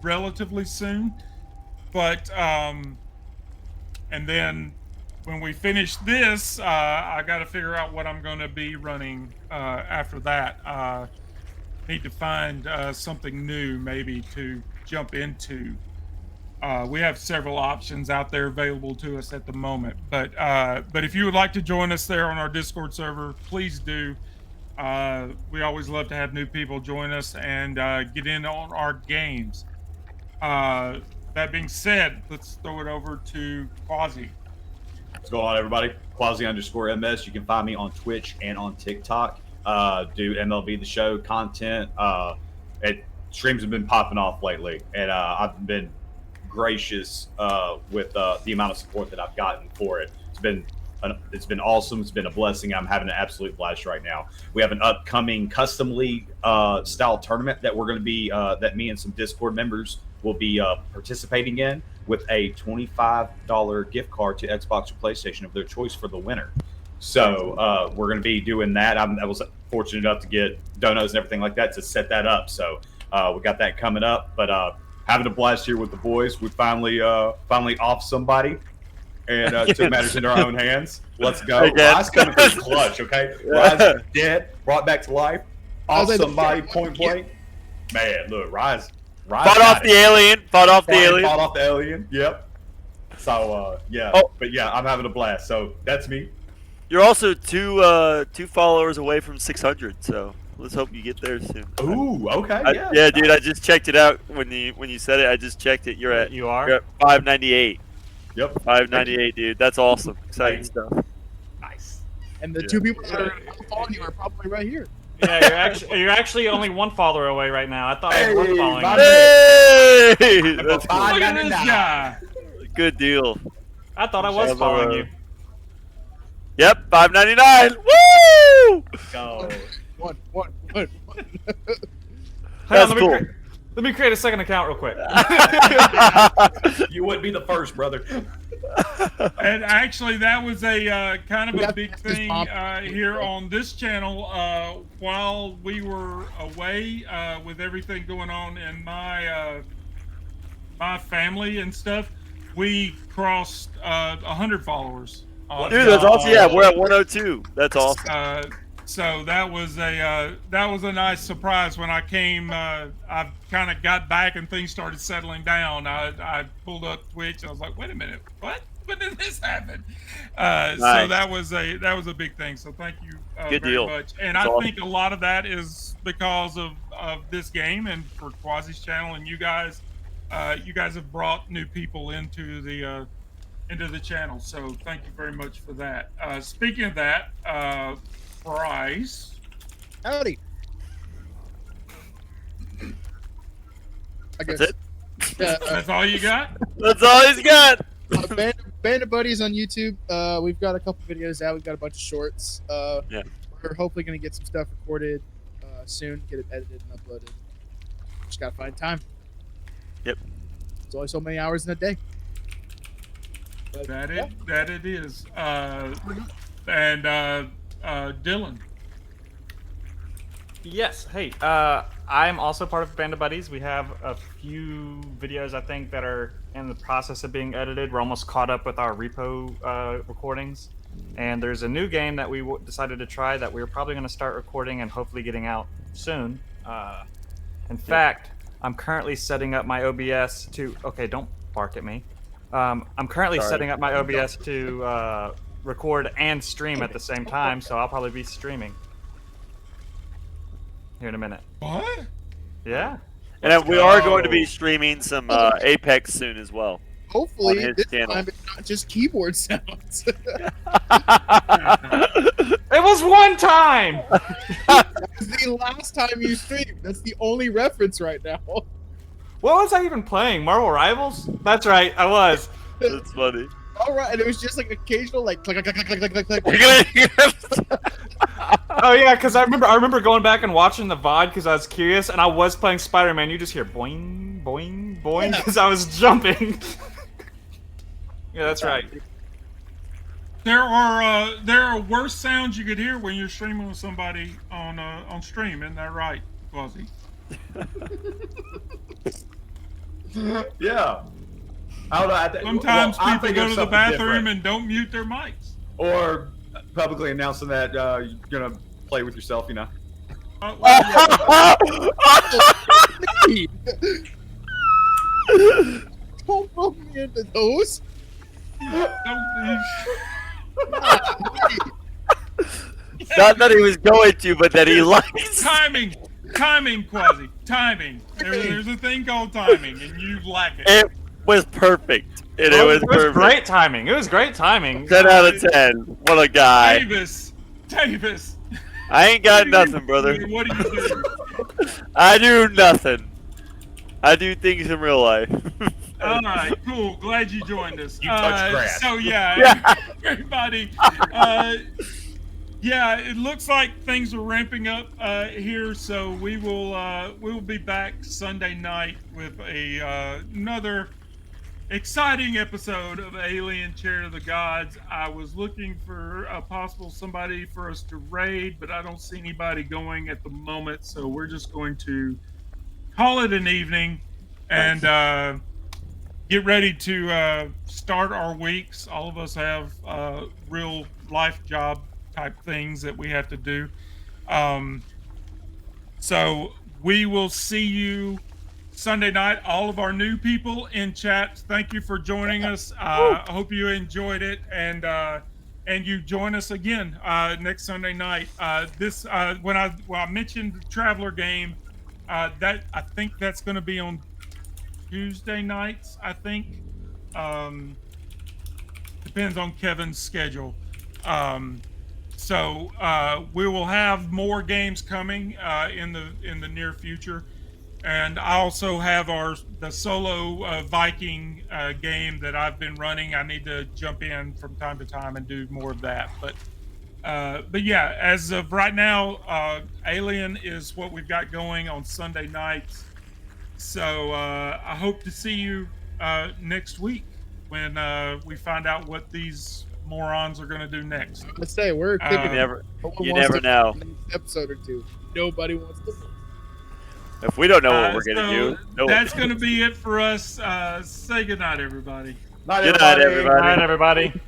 relatively soon, but and then when we finish this, I got to figure out what I'm going to be running after that. Need to find something new maybe to jump into. We have several options out there available to us at the moment, but if you would like to join us there on our Discord server, please do. We always love to have new people join us and get in on our games. That being said, let's throw it over to Quasi. What's going on, everybody? Quasi_MS. You can find me on Twitch and on TikTok. Do MLB The Show content. Streams have been popping off lately, and I've been gracious with the amount of support that I've gotten for it. It's been awesome. It's been a blessing. I'm having an absolute blast right now. We have an upcoming custom league style tournament that we're going to be that me and some Discord members will be participating in, with a $25 gift card to Xbox or PlayStation of their choice for the winner. So we're going to be doing that. I was fortunate enough to get donuts and everything like that to set that up. So we got that coming up. But having a blast here with the boys. We finally off somebody and took matters into our own hands. Let's go. Rise coming through clutch, okay? Rise dead, brought back to life, off somebody point blank. Man, look, Rise fought off the alien. Fought off the alien. Yep. So yeah, but yeah, I'm having a blast. So that's me. You're also two followers away from 600. So let's hope you get there soon. Ooh, okay. Yeah, dude. I just checked it out when you said it. I just checked it. You're at 598. Yep. 598, dude. That's awesome. Exciting stuff. Nice. And the two people that are following you are probably right here. Yeah, you're actually only one follower away right now. I thought I was following you. Hey! That's cool. Look at this guy. Good deal. I thought I was following you. Yep, 599. Woo! Go. One. That's cool. Let me create a second account real quick. You wouldn't be the first, brother. And actually, that was a kind of a big thing here on this channel. While we were away with everything going on in my family and stuff, we crossed 100 followers. Dude, that's awesome. Yeah, we're at 102. That's awesome. So that was a nice surprise when I came. I kind of got back and things started settling down. I pulled up Twitch and I was like, wait a minute, what? When did this happen? Nice. So that was a big thing. So thank you very much. And I think a lot of that is because of this game and for Quasi's channel and you guys have brought new people into the channel. So thank you very much for that. Speaking of that. Bryce. Howdy. I guess. That's it? That's all you got? That's all he's got. Band of Buddies on YouTube. We've got a couple videos out. We've got a bunch of shorts. Yeah. We're hopefully going to get some stuff recorded soon, get it edited and uploaded. Just got to find time. Yep. There's only so many hours in a day. But, that it is. And Dylan. Yes. Hey, I'm also part of Band of Buddies. We have a few videos, I think, that are in the process of being edited. We're almost caught up with our repo recordings. And there's a new game that we decided to try that we're probably going to start recording and hopefully getting out soon. In fact, I'm currently setting up my OBS to... Okay, don't bark at me. I'm currently setting up my OBS to... record and stream at the same time, so I'll probably be streaming here in a minute. What? Yeah. And we are going to be streaming some Apex soon as well. Hopefully, this time it's not just keyboard sounds. It was one time! That's the last time you streamed. That's the only reference right now. What was I even playing? Marvel Rivals? That's right, I was. That's funny. All right, and it was just like occasional, like click, click, click, click, click, click. Oh yeah, because I remember going back and watching the VOD because I was curious, and I was playing Spider-Man. You just hear boing, boing, boing because I was jumping. Yeah, that's right. There are worse sounds you could hear when you're streaming with somebody on stream. Isn't that right, Quasi? Yeah. I don't know. Sometimes I'm people thinking go of to the something bathroom different. and don't mute their mics. Or publicly announcing that you're gonna play with yourself. You know. Well, Don't throw me into those. don't- Not that he was going to, but that he likes. timing, Quasi, timing. There's a thing called timing, and you lack it. It was perfect. And it was perfect. great timing. It was great timing. 10 out of 10. What a guy. Davis. I ain't got What do nothing, you- brother. What do you do? I do nothing. I do things in real life. All right, cool. Glad you joined us. You touch grass. So everybody. Yeah, it looks like things are ramping up here. So we will be back Sunday night with another exciting episode of Alien Chariot of the Gods. I was looking for a possible somebody for us to raid, but I don't see anybody going at the moment. So we're just going to call it an evening and get ready to start our weeks. All of us have real life job type things that we have to do. So we will see you Sunday night. All of our new people in chat, thank you for joining us. I hope you enjoyed it, and you join us again next Sunday night. When I mentioned the Traveler game, that I think that's going to be on Tuesday nights. I think depends on Kevin's schedule. So we will have more games coming in the near future. And I also have the solo Viking game that I've been running. I need to jump in from time to time and do more of that. But yeah, as of right now, Alien is what we've got going on Sunday nights. So I hope to see you next week when we find out what these morons are going to do next. Let's say we're cooking. You never know. Next episode or two. Nobody wants to. If we don't know what we're gonna do, that's going to be it for us. Say goodnight, everybody. Night, Good night, everybody. everybody. All right, everybody.